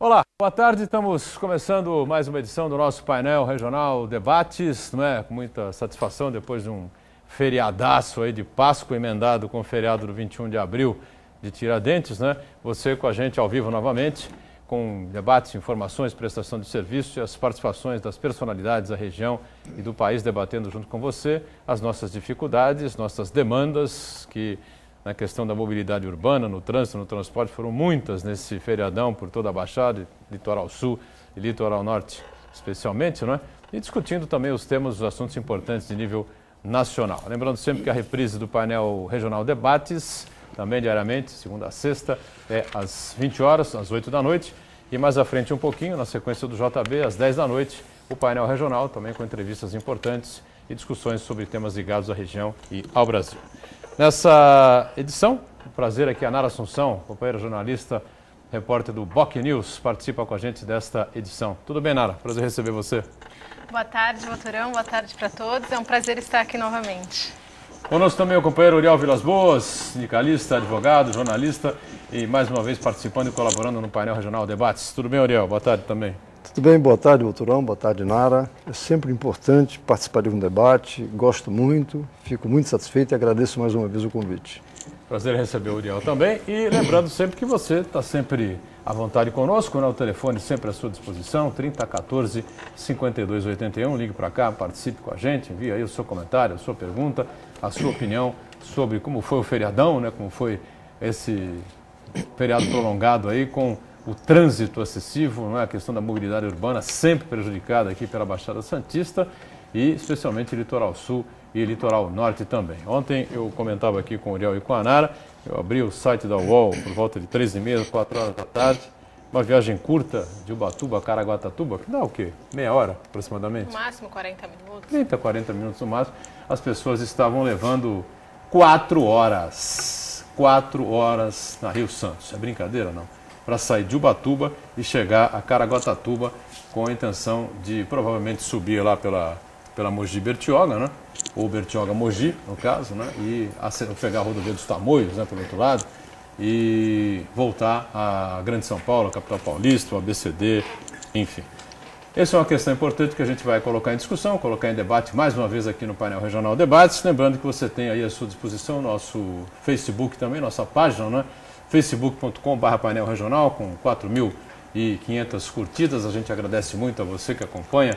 Olá, boa tarde. Estamos começando mais uma edição do nosso painel regional Debates, não é? Com muita satisfação depois de um feriadaço aí de Páscoa emendado com o feriado do 21 de abril de Tiradentes, né? Você com a gente ao vivo novamente, com debates, informações, prestação de serviço e as participações das personalidades da região e do país debatendo junto com você as nossas dificuldades, nossas demandas que na questão da mobilidade urbana, no trânsito, no transporte, foram muitas nesse feriadão por toda a Baixada, Litoral Sul e Litoral Norte especialmente, não é? E discutindo também os temas, os assuntos importantes de nível nacional. Lembrando sempre que a reprise do painel Regional Debates, também diariamente, segunda a sexta, é às 20 horas, às 8 da noite, e mais à frente um pouquinho, na sequência do JB, às 10 da noite, o painel regional, também com entrevistas importantes e discussões sobre temas ligados à região e ao Brasil. Nessa edição, um prazer aqui, a Nara Assunção, companheira jornalista, repórter do BOC News, participa com a gente desta edição. Tudo bem, Nara? Prazer receber você. Boa tarde, Voturão. Boa tarde para todos. É um prazer estar aqui novamente. Conosco também o companheiro Uriel Vilas Boas, sindicalista, advogado, jornalista e mais uma vez participando e colaborando no painel Regional Debates. Tudo bem, Uriel? Boa tarde também. Tudo bem, boa tarde, Voturão, boa tarde, Nara. É sempre importante participar de um debate, gosto muito, fico muito satisfeito e agradeço mais uma vez o convite. Prazer em receber o Uriel também e lembrando sempre que você está sempre à vontade conosco, né? O telefone sempre à sua disposição, 3014 5281, ligue para cá, participe com a gente, envie aí o seu comentário, a sua pergunta, a sua opinião sobre como foi o feriadão, né? Como foi esse feriado prolongado aí com o trânsito excessivo, não é? A questão da mobilidade urbana sempre prejudicada aqui pela Baixada Santista e especialmente Litoral Sul e Litoral Norte também. Ontem eu comentava aqui com o Uriel e com a Nara, eu abri o site da UOL por volta de 3h30, 4 horas da tarde, uma viagem curta de Ubatuba a Caraguatatuba, que dá o quê? Meia hora aproximadamente? No máximo 40 minutos. 30, 40 minutos no máximo. As pessoas estavam levando 4 horas. 4 horas na Rio Santos. É brincadeira, não? Para sair de Ubatuba e chegar a Caraguatatuba com a intenção de provavelmente subir lá pela Mogi Bertioga, né? Ou Bertioga Mogi, no caso, né? E pegar a rodovia dos Tamoios, né? Pelo outro lado, e voltar à Grande São Paulo, a capital paulista, o ABCD, enfim. Essa é uma questão importante que a gente vai colocar em discussão, colocar em debate mais uma vez aqui no painel Regional Debates. Lembrando que você tem aí à sua disposição o nosso Facebook também, nossa página, né? facebook.com/painel regional com 4.500 curtidas. A gente agradece muito a você que acompanha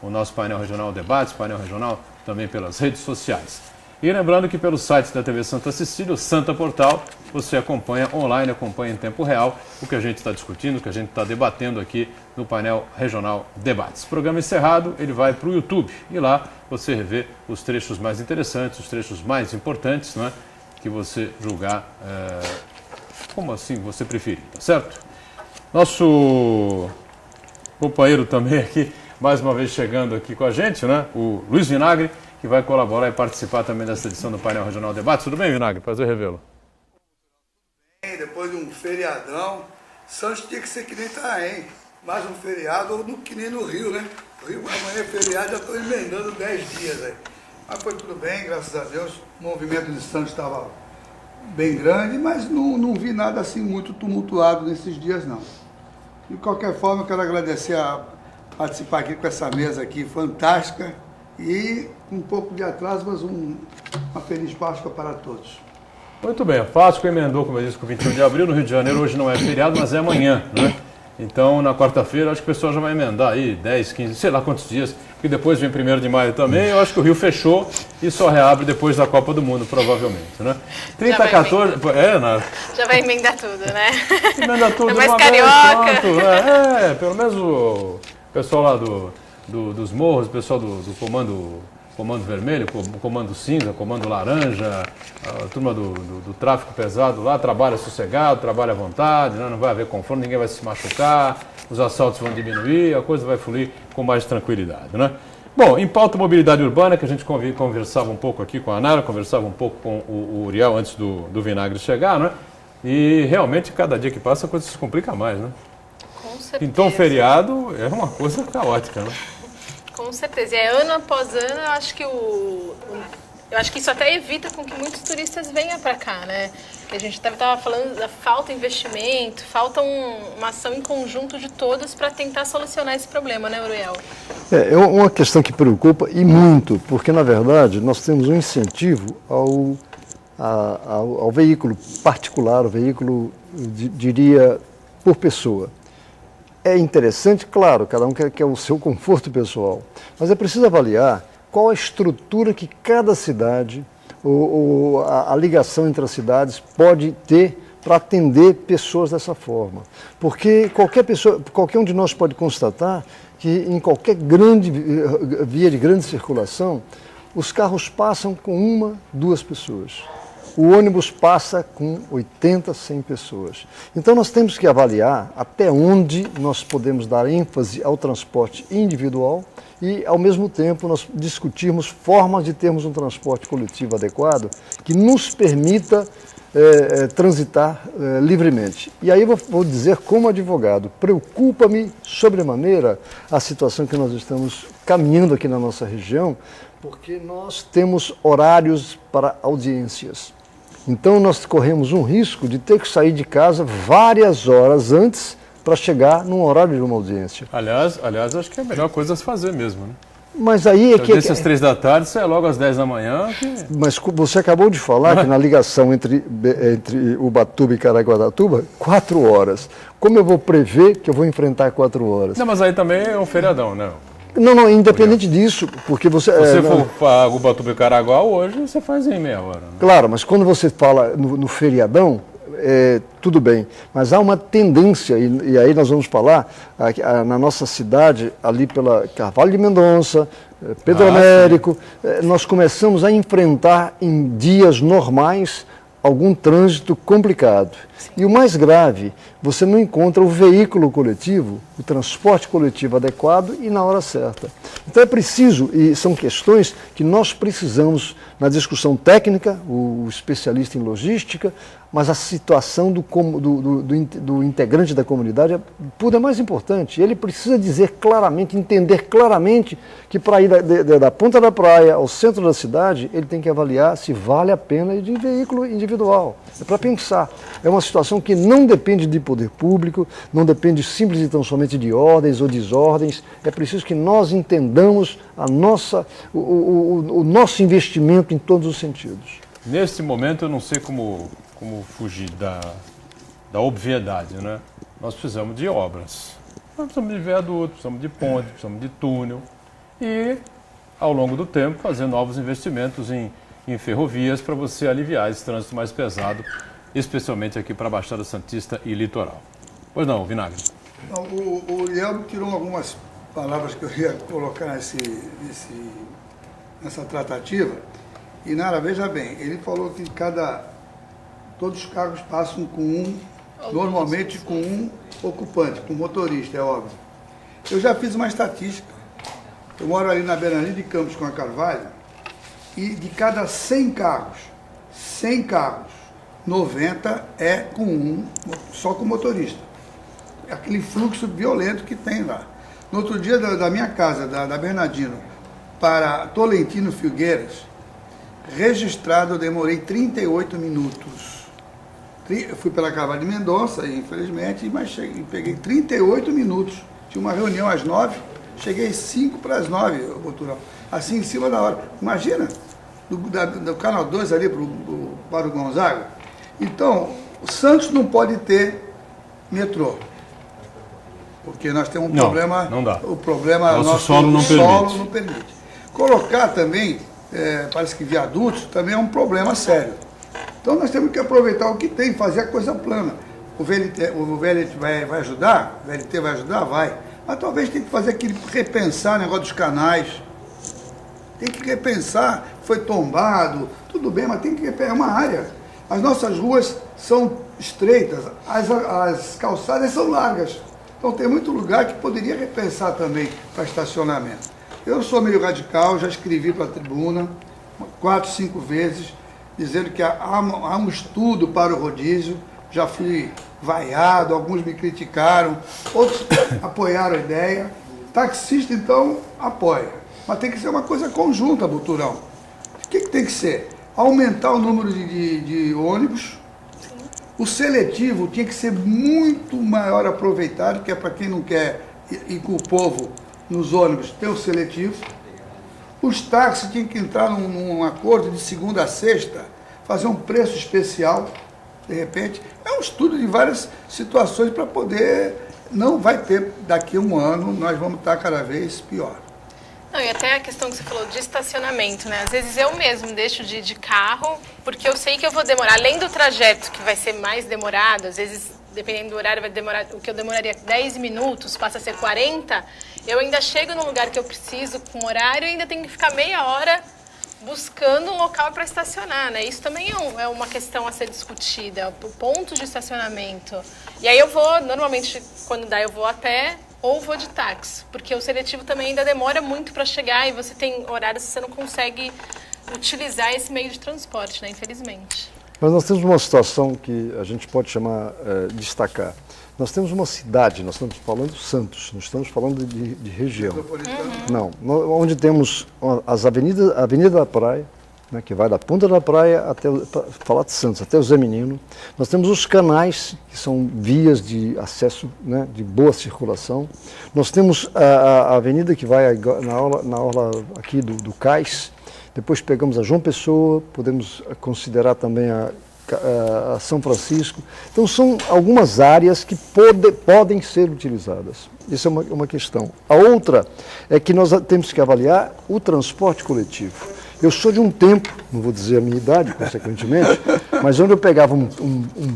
o nosso painel regional Debates, painel regional também pelas redes sociais. E lembrando que pelo site da TV Santa Cecília, o Santa Portal, você acompanha online, acompanha em tempo real o que a gente está discutindo, o que a gente está debatendo aqui no painel regional Debates. Programa encerrado, ele vai para o YouTube e lá você revê os trechos mais interessantes, os trechos mais importantes, né, que você julgar como assim você preferir, tá certo? Nosso companheiro também aqui, mais uma vez chegando aqui com a gente, né? O Luiz Vinagre, que vai colaborar e participar também dessa edição do painel Regional Debate. Tudo bem, Vinagre? Prazer revê-lo. Depois de um feriadão, Santos tinha que ser que nem Itaém. Mais um feriado, ou que nem no Rio, né? O Rio amanhã é feriado, já estou emendando 10 dias aí. Mas foi tudo bem, graças a Deus. O movimento de Santos estava bem grande, mas não vi nada assim muito tumultuado nesses dias, não. De qualquer forma, eu quero agradecer a participar aqui com essa mesa aqui fantástica e com um pouco de atraso, mas uma feliz Páscoa para todos. Muito bem, a Páscoa emendou, como eu disse, com o 21 de abril no Rio de Janeiro. Hoje não é feriado, mas é amanhã, né? Então, na quarta-feira, acho que o pessoal já vai emendar aí 10, 15, sei lá quantos dias, porque depois vem 1º de maio também. Eu acho que o Rio fechou e só reabre depois da Copa do Mundo, provavelmente, né? 30 a 14... Já vai emendar tudo, né? Emenda tudo é mais uma carioca. vez, pronto. Pelo menos o pessoal lá dos morros, o pessoal do comando vermelho, comando cinza, comando laranja, a turma do tráfico pesado lá, trabalha sossegado, trabalha à vontade, né? Não vai haver confronto, ninguém vai se machucar, os assaltos vão diminuir, a coisa vai fluir com mais tranquilidade, né? Bom, em pauta mobilidade urbana, que a gente conversava um pouco aqui com a Nara, conversava um pouco com o Uriel antes do Vinagre chegar, né? E realmente, cada dia que passa, a coisa se complica mais, né? Com certeza. Então, feriado é uma coisa caótica, né? Com certeza. E ano após ano, eu acho que Eu acho que isso até evita com que muitos turistas venham para cá, né? Que a gente estava falando da falta de investimento, falta uma ação em conjunto de todos para tentar solucionar esse problema, né, Uriel? É uma questão que preocupa e muito, porque, na verdade, nós temos um incentivo ao veículo particular, o veículo, diria, por pessoa. É interessante, claro, cada um quer o seu conforto pessoal, mas é preciso avaliar qual a estrutura que cada cidade, ou a ligação entre as cidades pode ter para atender pessoas dessa forma. Porque qualquer um de nós pode constatar que em qualquer grande via de grande circulação, os carros passam com 1, 2 pessoas. O ônibus passa com 80, 100 pessoas. Então nós temos que avaliar até onde nós podemos dar ênfase ao transporte individual e, ao mesmo tempo, nós discutirmos formas de termos um transporte coletivo adequado que nos permita transitar livremente. E aí eu vou dizer como advogado, preocupa-me sobremaneira a situação que nós estamos caminhando aqui na nossa região, porque nós temos horários para audiências. Então nós corremos um risco de ter que sair de casa várias horas antes para chegar num horário de uma audiência. Aliás, acho que é a melhor coisa a se fazer mesmo, né? Mas aí é que... Desde as 3 da tarde, sai logo às 10 da manhã. Mas você acabou de falar que na ligação entre Ubatuba e Caraguatatuba, 4 horas. Como eu vou prever que eu vou enfrentar 4 horas? Não, mas aí também é um feriadão, né? Não, independente disso, porque você... Se você for para Ubatuba e Caraguá hoje, você faz em meia hora. Né? Claro, mas quando você fala no feriadão, tudo bem. Mas há uma tendência, e aí nós vamos falar, na nossa cidade, ali pela Carvalho de Mendonça, Pedro Américo, nós começamos a enfrentar em dias normais algum trânsito complicado. E o mais grave, você não encontra o veículo coletivo, o transporte coletivo adequado e na hora certa. Então é preciso, e são questões que nós precisamos, na discussão técnica, o especialista em logística, mas a situação do integrante da comunidade é mais importante. Ele precisa dizer claramente, entender claramente que para ir da ponta da praia ao centro da cidade, ele tem que avaliar se vale a pena ir de veículo individual. É para pensar. É uma situação que não depende de poder público, não depende simples e tão somente de ordens ou desordens. É preciso que nós entendamos o nosso investimento em todos os sentidos. Neste momento eu não sei como fugir da obviedade, né? Nós precisamos de obras. Nós precisamos de viaduto, precisamos de ponte, precisamos de túnel e, ao longo do tempo, fazer novos investimentos em ferrovias para você aliviar esse trânsito mais pesado, especialmente aqui para a Baixada Santista e Litoral. Pois não, Vinagre? Não, o Uriel tirou algumas palavras que eu ia colocar nessa tratativa. E, Nara, veja bem, ele falou que todos os carros passam normalmente com um ocupante, com motorista, é óbvio. Eu já fiz uma estatística. Eu moro ali na beiranda de Campos com a Carvalho, e de cada 100 carros, 90 é só com motorista. Aquele fluxo violento que tem lá. No outro dia, da minha casa, da Bernardino, para Tolentino Filgueiras, registrado, eu demorei 38 minutos. Eu fui pela Carvalho de Mendonça, infelizmente, mas peguei 38 minutos. Tinha uma reunião às 9, cheguei 5 para as 9, Boturão. Assim, em cima da hora. Imagina, do Canal 2 ali para o Gonzaga. Então, o Santos não pode ter metrô. Porque nós temos um problema... Não dá. O problema nosso solo não permite. Colocar também, parece que viadutos, também é um problema sério. Então nós temos que aproveitar o que tem, fazer a coisa plana. O VLT vai ajudar? O VLT vai ajudar? Vai. Mas talvez tenha que fazer repensar o negócio dos canais. Tem que repensar, foi tombado, tudo bem, mas tem que repensar, é uma área. As nossas ruas são estreitas, as calçadas são largas. Então tem muito lugar que poderia repensar também para estacionamento. Eu sou meio radical, já escrevi para a tribuna 4, 5 vezes, dizendo que há um estudo para o rodízio, já fui vaiado, alguns me criticaram, outros apoiaram a ideia. Taxista, então, apoia. Mas tem que ser uma coisa conjunta, Boturão. O que tem que ser? Aumentar o número de ônibus. O seletivo tinha que ser muito maior aproveitado, que é para quem não quer ir com o povo nos ônibus, tem o seletivo. Os táxis tinham que entrar num acordo de segunda a sexta, fazer um preço especial, de repente. É um estudo de várias situações para poder... Não vai ter, daqui a um ano, nós vamos estar cada vez pior. Não, e até a questão que você falou de estacionamento, né? Às vezes eu mesmo deixo de ir de carro, porque eu sei que eu vou demorar, além do trajeto que vai ser mais demorado, às vezes, dependendo do horário, vai demorar, o que eu demoraria 10 minutos, passa a ser 40, eu ainda chego no lugar que eu preciso com horário e ainda tenho que ficar meia hora buscando um local para estacionar, né? Isso também é uma questão a ser discutida, o ponto de estacionamento. E aí eu vou, normalmente, quando dá, eu vou a pé ou vou de táxi, porque o seletivo também ainda demora muito para chegar e você tem horários que você não consegue utilizar esse meio de transporte, né? Infelizmente. Mas nós temos uma situação que a gente pode chamar, destacar. Nós temos uma cidade, nós estamos falando de Santos, não estamos falando de região. Não, onde temos as avenidas, a Avenida da Praia, né, que vai da Ponta da Praia até, falar de Santos, até o Zé Menino. Nós temos os canais, que são vias de acesso, né, de boa circulação. Nós temos a avenida que vai na orla aqui do Cais. Depois pegamos a João Pessoa, podemos considerar também a São Francisco. Então são algumas áreas que podem ser utilizadas. Isso é uma questão. A outra é que nós temos que avaliar o transporte coletivo. Eu sou de um tempo, não vou dizer a minha idade, consequentemente, mas onde eu pegava um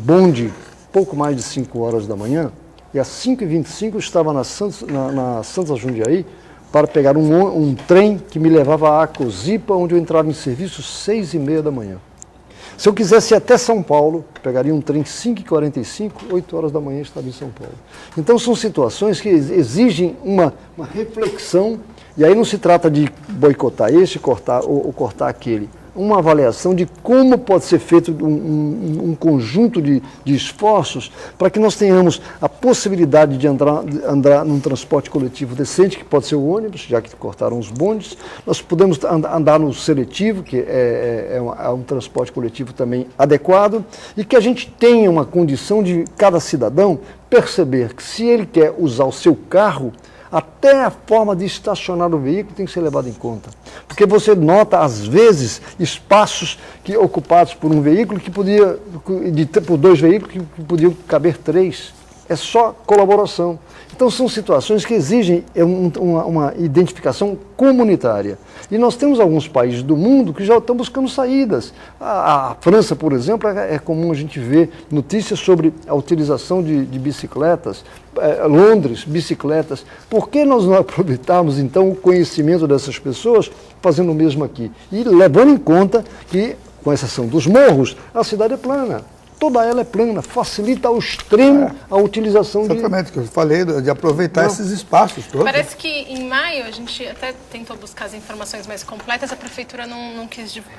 bonde pouco mais de 5 horas da manhã, e às 5h25 eu estava na Santos Jundiaí para pegar um trem que me levava a Cosipa, onde eu entrava em serviço às 6h30 da manhã. Se eu quisesse ir até São Paulo, pegaria um trem 5h45, 8 horas da manhã estava em São Paulo. Então são situações que exigem uma reflexão, e aí não se trata de boicotar esse ou cortar aquele. Uma avaliação de como pode ser feito um conjunto de esforços para que nós tenhamos a possibilidade de andar num transporte coletivo decente, que pode ser o ônibus, já que cortaram os bondes. Nós podemos andar no seletivo, que é um transporte coletivo também adequado, e que a gente tenha uma condição de cada cidadão perceber que se ele quer usar o seu carro, até a forma de estacionar o veículo tem que ser levada em conta. Porque você nota, às vezes, espaços ocupados por um veículo que podia, por 2 veículos que podiam caber 3. É só colaboração. Então são situações que exigem uma identificação comunitária. E nós temos alguns países do mundo que já estão buscando saídas. A França, por exemplo, é comum a gente ver notícias sobre a utilização de bicicletas. Londres, bicicletas. Por que nós não aproveitarmos, então, o conhecimento dessas pessoas fazendo o mesmo aqui? E levando em conta que, com exceção dos morros, a cidade é plana. Toda ela é plana, facilita ao extremo a utilização Exatamente, que eu falei de aproveitar esses espaços todos. Parece que em maio, a gente até tentou buscar as informações mais completas, a prefeitura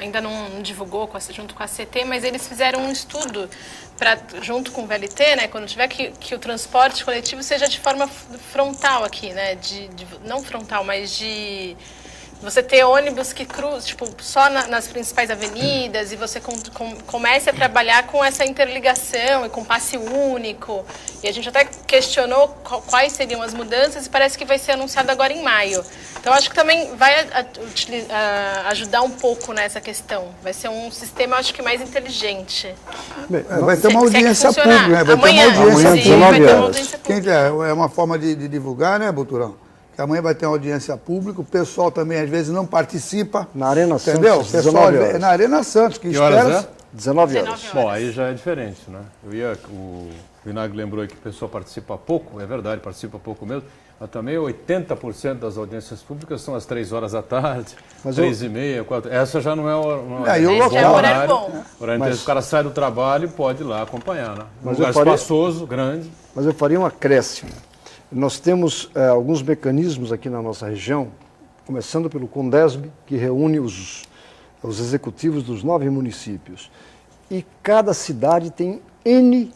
ainda não divulgou junto com a CT, mas eles fizeram um estudo junto com o VLT, né, quando tiver que o transporte coletivo seja de forma frontal aqui, né, não frontal, mas de... Você ter ônibus que cruzam, tipo, só nas principais avenidas, e você comece a trabalhar com essa interligação e com passe único. E a gente até questionou quais seriam as mudanças e parece que vai ser anunciado agora em maio. Então, acho que também vai ajudar um pouco nessa questão. Vai ser um sistema, acho que, mais inteligente. Bem, vai ter uma audiência pública, né? Vai Amanhã, ter uma audiência vai ter uma audiência pública. É uma forma de divulgar, né, Buturão? Que amanhã vai ter uma audiência pública, o pessoal também às vezes não participa. Na Arena entendeu? Santos, O pessoal 19 horas. na Arena Santos, que horas espera... é? 19 horas. Bom, aí já é diferente, né? O Vinagre lembrou aí que o pessoal participa pouco, é verdade, participa pouco mesmo, mas também 80% das audiências públicas são às 3 horas da tarde, 3h30, 4. Essa já não é o horário bom. O cara sai do trabalho e pode ir lá acompanhar, né? Um Mas lugar espaçoso, grande. Mas eu faria um acréscimo. Nós temos alguns mecanismos aqui na nossa região, começando pelo Condesb, que reúne os executivos dos 9 municípios. E cada cidade tem N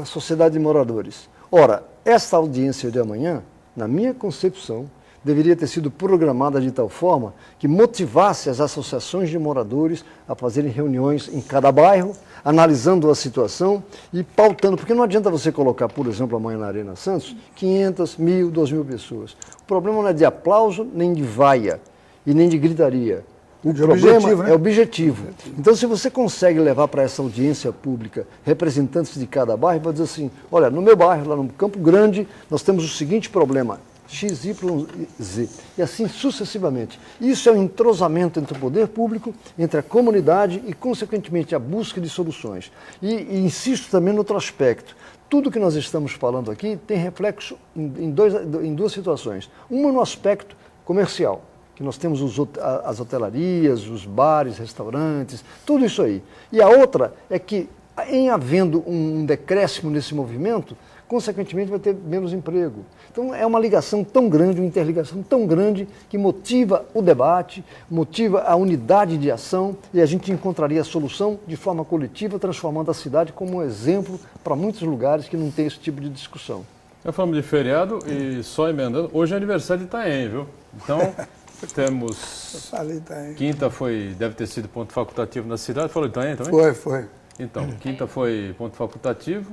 sociedade de moradores. Ora, esta audiência de amanhã, na minha concepção, deveria ter sido programada de tal forma que motivasse as associações de moradores a fazerem reuniões em cada bairro, analisando a situação e pautando, porque não adianta você colocar, por exemplo, amanhã na Arena Santos, 500, 1.000, 2.000 pessoas. O problema não é de aplauso, nem de vaia e nem de gritaria. O problema é objetivo. Então, se você consegue levar para essa audiência pública representantes de cada bairro, vai dizer assim, olha, no meu bairro, lá no Campo Grande, nós temos o seguinte problema, X, Y, Z, e assim sucessivamente. Isso é um entrosamento entre o poder público, entre a comunidade e, consequentemente, a busca de soluções. E insisto também no outro aspecto. Tudo que nós estamos falando aqui tem reflexo em duas situações. Uma no aspecto comercial, que nós temos as hotelarias, os bares, restaurantes, tudo isso aí. E a outra é que, em havendo um decréscimo nesse movimento, consequentemente vai ter menos emprego. Então é uma ligação tão grande, uma interligação tão grande, que motiva o debate, motiva a unidade de ação, e a gente encontraria a solução de forma coletiva, transformando a cidade como um exemplo para muitos lugares que não tem esse tipo de discussão. Eu falamos de feriado e só emendando, hoje é aniversário de Itaém, viu? Então... Temos. Quinta deve ter sido ponto facultativo na cidade. Falou Itaém também? Foi. Então, quinta foi ponto facultativo,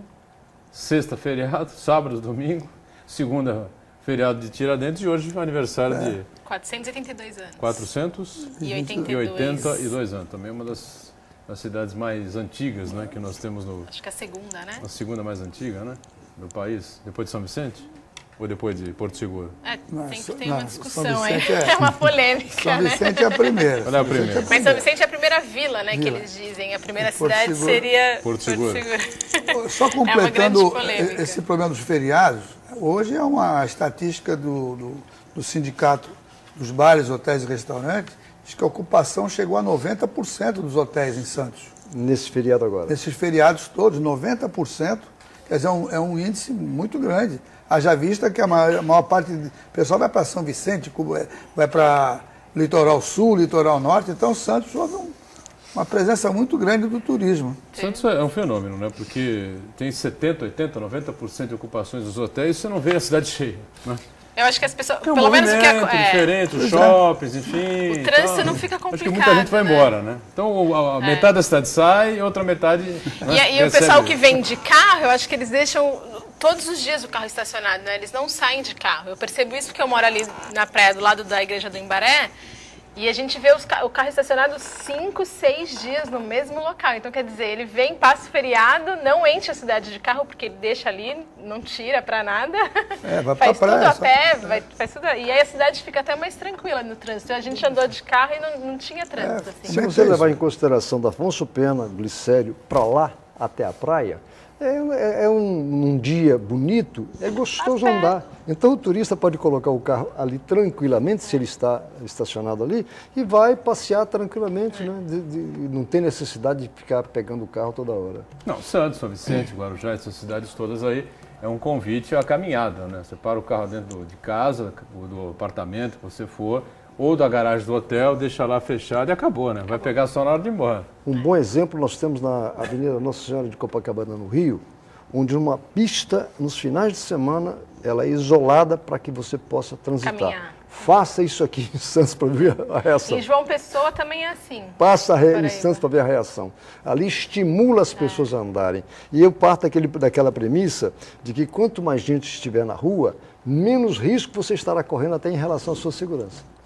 sexta feriado, sábado, domingo, segunda feriado de Tiradentes e hoje é aniversário de 482 anos. 482 anos. Também uma das cidades mais antigas, né, que nós temos no. Acho que é a segunda, né? A segunda mais antiga, né? Do país, depois de São Vicente? Ou depois de Porto Seguro? Tem uma discussão aí. É uma polêmica, São Vicente é a primeira. Qual é a primeira? Mas São Vicente é a primeira vila, né, que eles dizem. A primeira cidade seria Porto Seguro. Só completando esse problema dos feriados, hoje é uma estatística do sindicato dos bares, hotéis e restaurantes, diz que a ocupação chegou a 90% dos hotéis em Santos. Nesse feriado agora? Nesses feriados todos, 90%, quer dizer, é um índice muito grande. Haja vista que a maior parte do pessoal vai para São Vicente, vai para litoral sul, litoral norte, então Santos houve uma presença muito grande do turismo. Santos é um fenômeno, né? Porque tem 70%, 80%, 90% de ocupações dos hotéis e você não vê a cidade cheia, né? Eu acho que as pessoas, tem um pelo menos o que é diferente, os shoppings, enfim. O trânsito não fica complicado. Acho que muita gente vai embora, né? Então a metade da cidade sai e a outra metade. Né, e o pessoal que vem de carro, eu acho que eles deixam todos os dias o carro estacionado, né? Eles não saem de carro. Eu percebo isso porque eu moro ali na praia do lado da igreja do Embaré. E a gente vê o carro estacionado 5, 6 dias no mesmo local. Então, quer dizer, ele vem, passa o feriado, não enche a cidade de carro, porque ele deixa ali, não tira pra nada. Vai faz pra praia, tudo a pé, faz tudo. E aí a cidade fica até mais tranquila no trânsito. A gente andou de carro e não tinha trânsito. Assim. Se você levar em consideração da Afonso Pena, Glicério, para lá, até a praia, é um dia bonito, é gostoso andar. Então o turista pode colocar o carro ali tranquilamente, se ele está estacionado ali, e vai passear tranquilamente, né? Não tem necessidade de ficar pegando o carro toda hora. Não, Santos, São Vicente, Guarujá, essas cidades todas aí, é um convite à caminhada, né? Você para o carro dentro de casa, do apartamento que você for, ou da garagem do hotel, deixa lá fechado e acabou, né? Vai pegar só na hora de ir embora. Um bom exemplo nós temos na Avenida Nossa Senhora de Copacabana, no Rio, onde uma pista, nos finais de semana, ela é isolada para que você possa transitar. Caminhar. Faça isso aqui em Santos para ver a reação. E João Pessoa também é assim. Passa em Santos para ver a reação. Ali estimula as pessoas a andarem. E eu parto daquela premissa de que quanto mais gente estiver na rua, menos risco você estará correndo até em relação à sua segurança.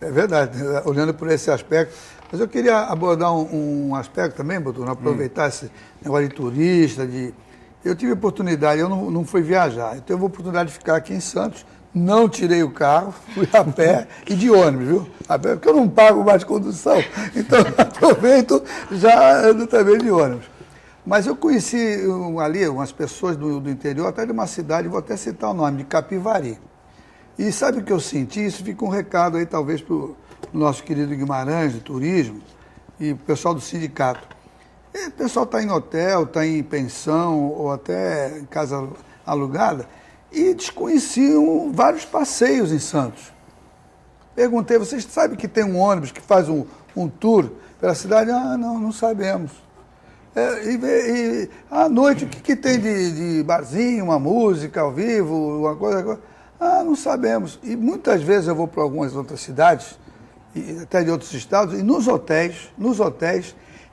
É verdade, olhando por esse aspecto. Mas eu queria abordar um aspecto também, Boturno, aproveitar esse negócio de turista, Eu tive oportunidade, eu não fui viajar, eu tive a oportunidade de ficar aqui em Santos, não tirei o carro, fui a pé e de ônibus, viu? A pé, porque eu não pago mais condução, então aproveito, já ando também de ônibus. Mas eu conheci ali umas pessoas do interior, até de uma cidade, vou até citar o nome, de Capivari. E sabe o que eu senti? Isso fica um recado aí, talvez, para o nosso querido Guimarães, do turismo, e o pessoal do sindicato. O pessoal está em hotel, está em pensão, ou até em casa alugada, e desconheciam vários passeios em Santos. Perguntei, vocês sabem que tem um ônibus que faz um tour pela cidade? Ah, não sabemos. À noite, o que tem de barzinho, uma música ao vivo, uma coisa... Ah, não sabemos. E muitas vezes eu vou para algumas outras cidades, e até de outros estados, e nos hotéis,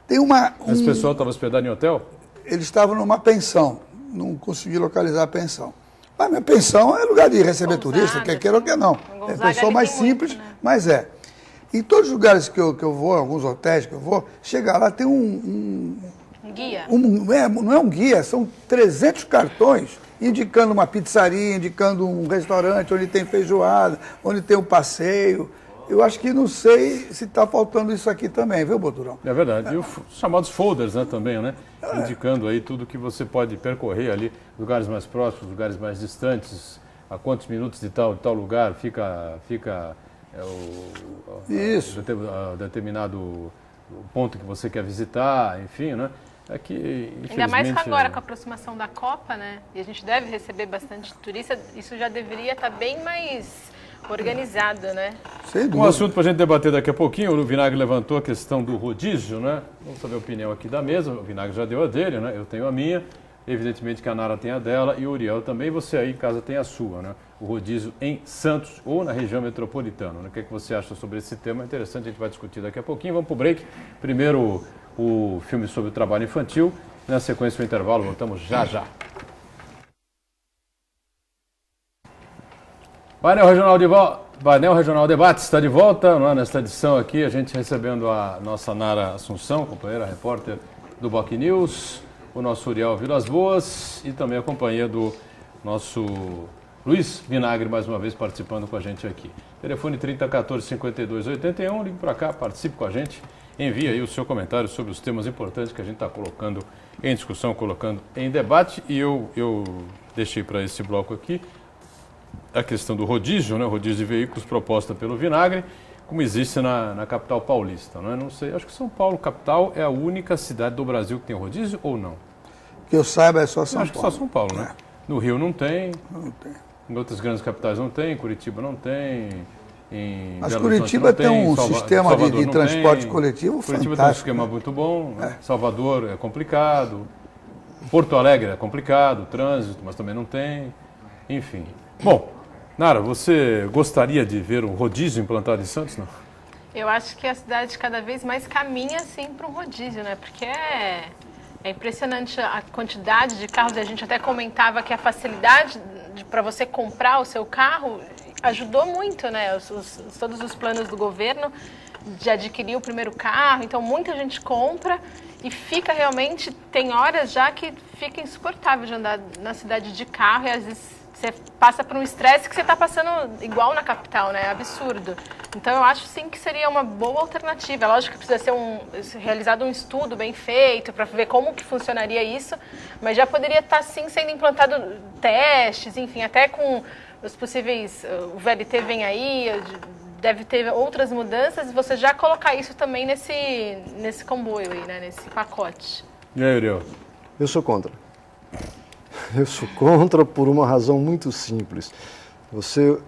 tem Esse pessoal estava hospedado em hotel? Eles estavam numa pensão, não consegui localizar a pensão. Mas minha pensão é lugar de receber turista, quer queira ou quer não. É pensão mais simples, muito, né? Mas é. Em todos os lugares que eu vou, alguns hotéis que eu vou, chegar lá tem um guia? Não é um guia, são 300 cartões indicando uma pizzaria, indicando um restaurante onde tem feijoada, onde tem um passeio. Eu acho que não sei se está faltando isso aqui também, viu, Boturão? É verdade. E os chamados folders, né, também, né? Indicando aí tudo que você pode percorrer ali, lugares mais próximos, lugares mais distantes, a quantos minutos de tal lugar fica determinado ponto que você quer visitar, enfim, né? É que, ainda mais que agora com a aproximação da Copa, né? E a gente deve receber bastante turista, isso já deveria estar bem mais organizado, né? Um assunto para a gente debater daqui a pouquinho. O Vinagre levantou a questão do rodízio, né? Vamos saber a opinião aqui da mesa. O Vinagre já deu a dele, né? Eu tenho a minha. Evidentemente que a Nara tem a dela e o Uriel também. Você aí em casa tem a sua, né? O rodízio em Santos ou na região metropolitana, né? O que é que você acha sobre esse tema? É interessante, a gente vai discutir daqui a pouquinho. Vamos para o break. Primeiro o filme sobre o trabalho infantil. Na sequência o intervalo, voltamos já já. Painel Regional Debates está de volta, não é? Nesta edição aqui, a gente recebendo a nossa Nara Assunção, companheira repórter do Boc News, o nosso Uriel Vilas Boas e também a companhia do nosso Luiz Vinagre, mais uma vez participando com a gente aqui. Telefone 3014-5281, ligue para cá, participe com a gente, envie aí o seu comentário sobre os temas importantes que a gente está colocando em discussão, colocando em debate. E eu deixei para esse bloco aqui a questão do rodízio, né? Rodízio de veículos proposta pelo Vinagre, como existe na capital paulista, não é? Não sei, acho que São Paulo, capital, é a única cidade do Brasil que tem rodízio ou não? Que eu saiba é só São Paulo. Acho que só São Paulo, né? No Rio não tem. Não tem. Em outras grandes capitais não tem, Curitiba não tem. Mas Curitiba tem um sistema de transporte coletivo fantástico. Curitiba tem um esquema muito bom, né? Salvador é complicado, Porto Alegre é complicado, trânsito, mas também não tem, enfim. Bom, Nara, você gostaria de ver um rodízio implantado em Santos, não? Eu acho que a cidade cada vez mais caminha, assim, para um rodízio, né? Porque é impressionante a quantidade de carros. A gente até comentava que a facilidade para você comprar o seu carro ajudou muito, né? Todos os planos do governo de adquirir o primeiro carro. Então, muita gente compra e fica realmente... Tem horas já que fica insuportável de andar na cidade de carro e, às vezes, você passa por um estresse que você está passando igual na capital, né? É absurdo. Então, eu acho, sim, que seria uma boa alternativa. É lógico que precisa ser realizado um estudo bem feito para ver como que funcionaria isso, mas já poderia estar, sim, sendo implantado testes, enfim, até com os possíveis... O VLT vem aí, deve ter outras mudanças, e você já colocar isso também nesse comboio aí, né? Nesse pacote. E aí, Uriel? Eu sou contra. Eu sou contra por uma razão muito simples.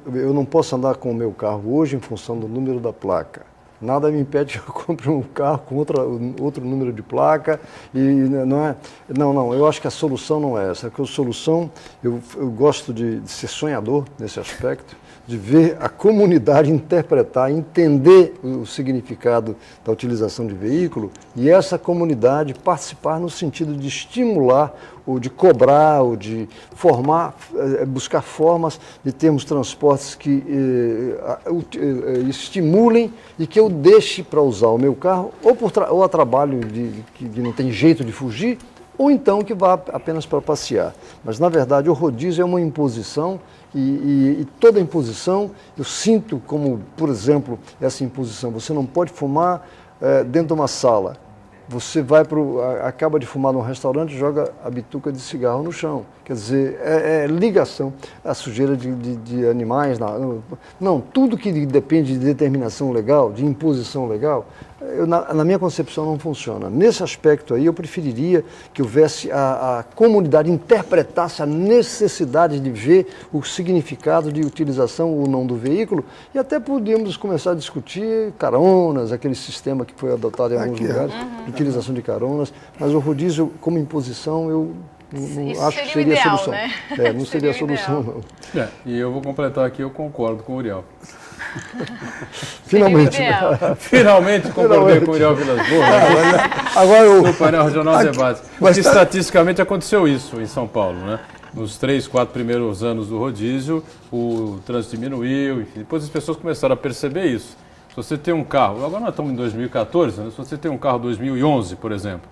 Eu não posso andar com o meu carro hoje em função do número da placa. Nada me impede que eu compre um carro com outro número de placa. E não, eu acho que a solução não é essa. A solução, eu gosto de ser sonhador nesse aspecto, de ver a comunidade interpretar, entender o significado da utilização de veículo e essa comunidade participar no sentido de estimular ou de cobrar, ou de formar, buscar formas de termos transportes que estimulem e que eu deixe para usar o meu carro ou a trabalho que não tem jeito de fugir, ou então que vá apenas para passear. Mas, na verdade, o rodízio é uma imposição e toda imposição, eu sinto como, por exemplo, essa imposição. Você não pode fumar dentro de uma sala. Você acaba de fumar num restaurante e joga a bituca de cigarro no chão. Quer dizer, é ligação à sujeira de animais. Não, tudo que depende de determinação legal, de imposição legal, na minha concepção não funciona. Nesse aspecto aí, eu preferiria que houvesse a comunidade interpretasse a necessidade de ver o significado de utilização ou não do veículo, e até podíamos começar a discutir caronas, aquele sistema que foi adotado em alguns lugares, de utilização de caronas, mas o rodízio como imposição eu Isso acho que seria o seria a ideal, solução. né? Não seria a Seria o solução, ideal. não. E eu vou completar aqui, eu concordo com o Uriel. Finalmente. Seria o ideal. Finalmente concordei com o Uriel Vilas Boas, Agora no painel regional de debates. Porque tá- estatisticamente aconteceu isso em São Paulo, né? Nos 3, 4 primeiros anos do rodízio, o trânsito diminuiu, enfim, depois as pessoas começaram a perceber isso. Se você tem um carro, agora nós estamos em 2014, né? Se você tem um carro 2011, por exemplo,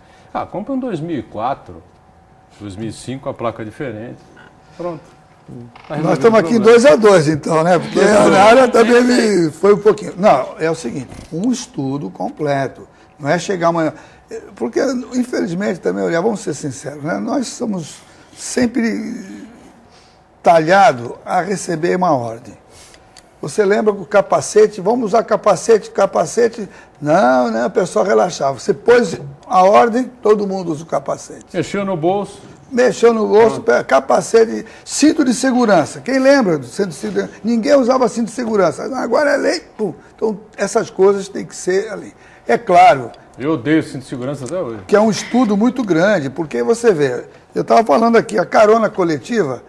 compra um 2004, 2005, a placa é diferente, pronto. Tá Nós resolvido estamos o aqui em problema. 2-2, então, né? Porque a área também foi um pouquinho. Não, é o seguinte, um estudo completo. Não é chegar amanhã. Porque, infelizmente, também, olha, vamos ser sinceros, né? Nós somos sempre talhados a receber uma ordem. Você lembra que o capacete, vamos usar capacete. Não, o pessoal relaxava. Você pôs a ordem, todo mundo usa o capacete. Mexeu no bolso. Mexeu no bolso, capacete, cinto de segurança. Quem lembra do cinto de segurança? Ninguém usava cinto de segurança. Agora é lei. Pum. Então, essas coisas têm que ser ali. É claro. Eu odeio cinto de segurança até hoje. Que é um estudo muito grande, porque você vê, eu estava falando aqui, a carona coletiva,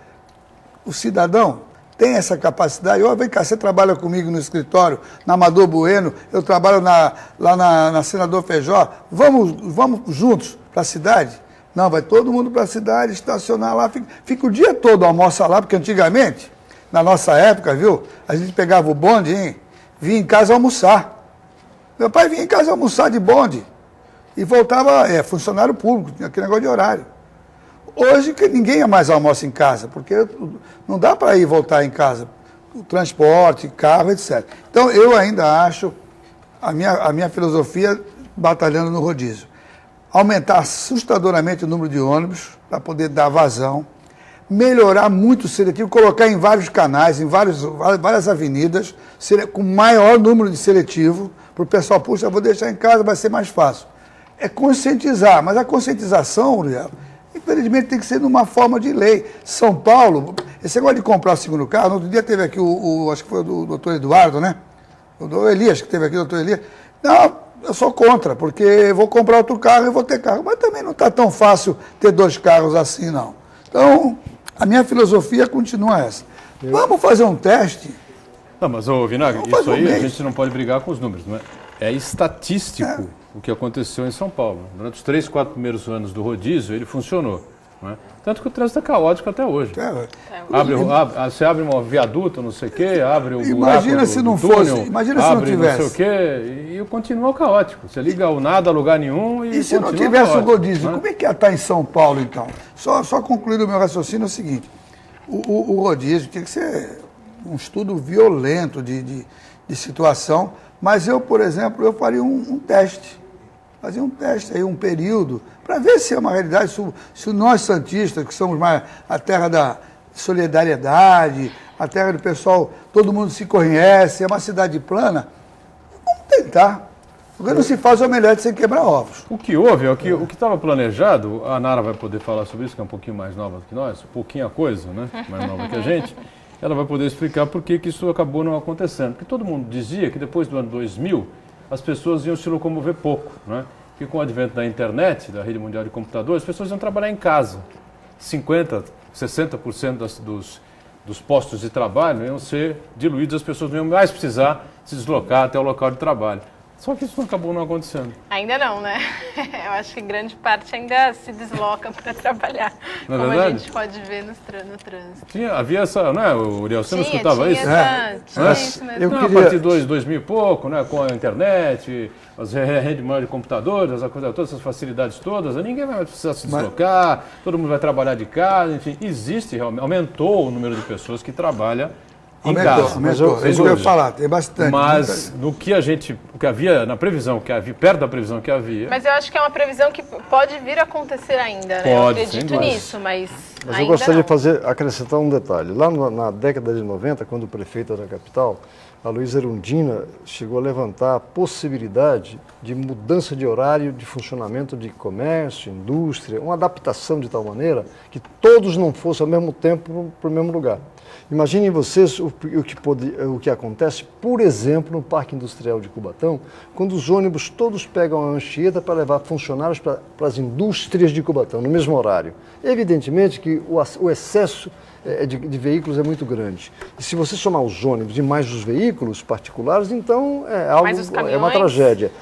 o cidadão tem essa capacidade. Vem cá, você trabalha comigo no escritório, na Amador Bueno, eu trabalho lá na Senador Feijó, vamos juntos para a cidade? Não, vai todo mundo para a cidade, estacionar lá, fica o dia todo, almoça lá, porque antigamente, na nossa época, viu, a gente pegava o bonde, hein, vinha em casa almoçar. Meu pai vinha em casa almoçar de bonde e voltava, funcionário público, tinha aquele negócio de horário. Hoje que ninguém mais almoça em casa, porque não dá para ir e voltar em casa, o transporte, carro, etc. Então eu ainda acho, a minha filosofia batalhando no rodízio, aumentar assustadoramente o número de ônibus para poder dar vazão, melhorar muito o seletivo, colocar em vários canais, em várias avenidas, com maior número de seletivo, para o pessoal, puxa, eu vou deixar em casa, vai ser mais fácil. É conscientizar, mas a conscientização, Uriel, infelizmente tem que ser numa forma de lei. São Paulo, esse negócio de comprar o segundo carro, no outro dia teve aqui acho que foi o doutor Eduardo, né? O doutor Elias, que teve aqui, o doutor Elias. Não, eu sou contra, porque eu vou comprar outro carro e vou ter carro. Mas também não está tão fácil ter 2 carros assim, não. Então, a minha filosofia continua essa. Vamos fazer um teste. Não, mas, Vinagre, Vamos isso fazer aí um a mês. gente não pode brigar com os números, não é? É estatístico o que aconteceu em São Paulo. Durante os 3, 4 primeiros anos do rodízio, ele funcionou. Não é? Tanto que o trânsito é caótico até hoje. Você abre um viaduto, não sei o quê, abre o Imagina se não fosse, imagina se não tivesse. Não sei o quê, e continua caótico. Você liga o nada a lugar nenhum e se não continua tivesse o caótico, rodízio, né? como é que ia estar em São Paulo, então? Só concluindo o meu raciocínio é o seguinte, o rodízio tinha que ser um estudo violento de situação, mas eu, por exemplo, eu faria um teste. Fazia um teste aí, um período, para ver se é uma realidade, se nós santistas, que somos mais a terra da solidariedade, a terra do pessoal, todo mundo se conhece, é uma cidade plana, vamos tentar. Porque não se faz omelete sem quebrar ovos. O que houve, o que estava planejado, a Nara vai poder falar sobre isso, que é um pouquinho mais nova do que nós, pouquinha coisa, né? Mais nova que a gente. Ela vai poder explicar por que isso acabou não acontecendo. Porque todo mundo dizia que depois do ano 2000, as pessoas iam se locomover pouco, né? Porque com o advento da internet, da rede mundial de computadores, as pessoas iam trabalhar em casa. 50%, 60% dos postos de trabalho iam ser diluídos, as pessoas não iam mais precisar se deslocar até o local de trabalho. Só que isso acabou não acontecendo. Ainda não, né? Eu acho que grande parte ainda se desloca para trabalhar, Não é como verdade? a gente pode ver no trânsito. Havia essa, né, Uriel, você não escutava isso? Tinha isso mesmo. Eu Não, queria- A partir de 2000 e pouco, né, com a internet, as redes de computadores, todas essas facilidades todas, ninguém vai precisar se deslocar, todo mundo vai trabalhar de casa, enfim, existe realmente, aumentou o número de pessoas que trabalham em casa. Aumentou. sem É isso que eu ia dúvida. falar, tem bastante. Mas no que o que havia na previsão, que havia, perto da previsão que havia, Mas eu acho que é uma previsão que pode vir a acontecer ainda, né? Pode, Eu sem acredito dúvida. nisso, mas Mas eu gostaria de acrescentar um detalhe. Lá na década de 90, quando o prefeito era da capital, a Luísa Erundina chegou a levantar a possibilidade de mudança de horário de funcionamento de comércio, indústria, uma adaptação de tal maneira que todos não fossem ao mesmo tempo para o mesmo lugar. Imaginem vocês o que acontece, por exemplo, no Parque Industrial de Cubatão, quando os ônibus todos pegam a Anchieta para levar funcionários para as indústrias de Cubatão, no mesmo horário. Evidentemente que o excesso de veículos é muito grande. E se você somar os ônibus e mais os veículos particulares, então é uma tragédia.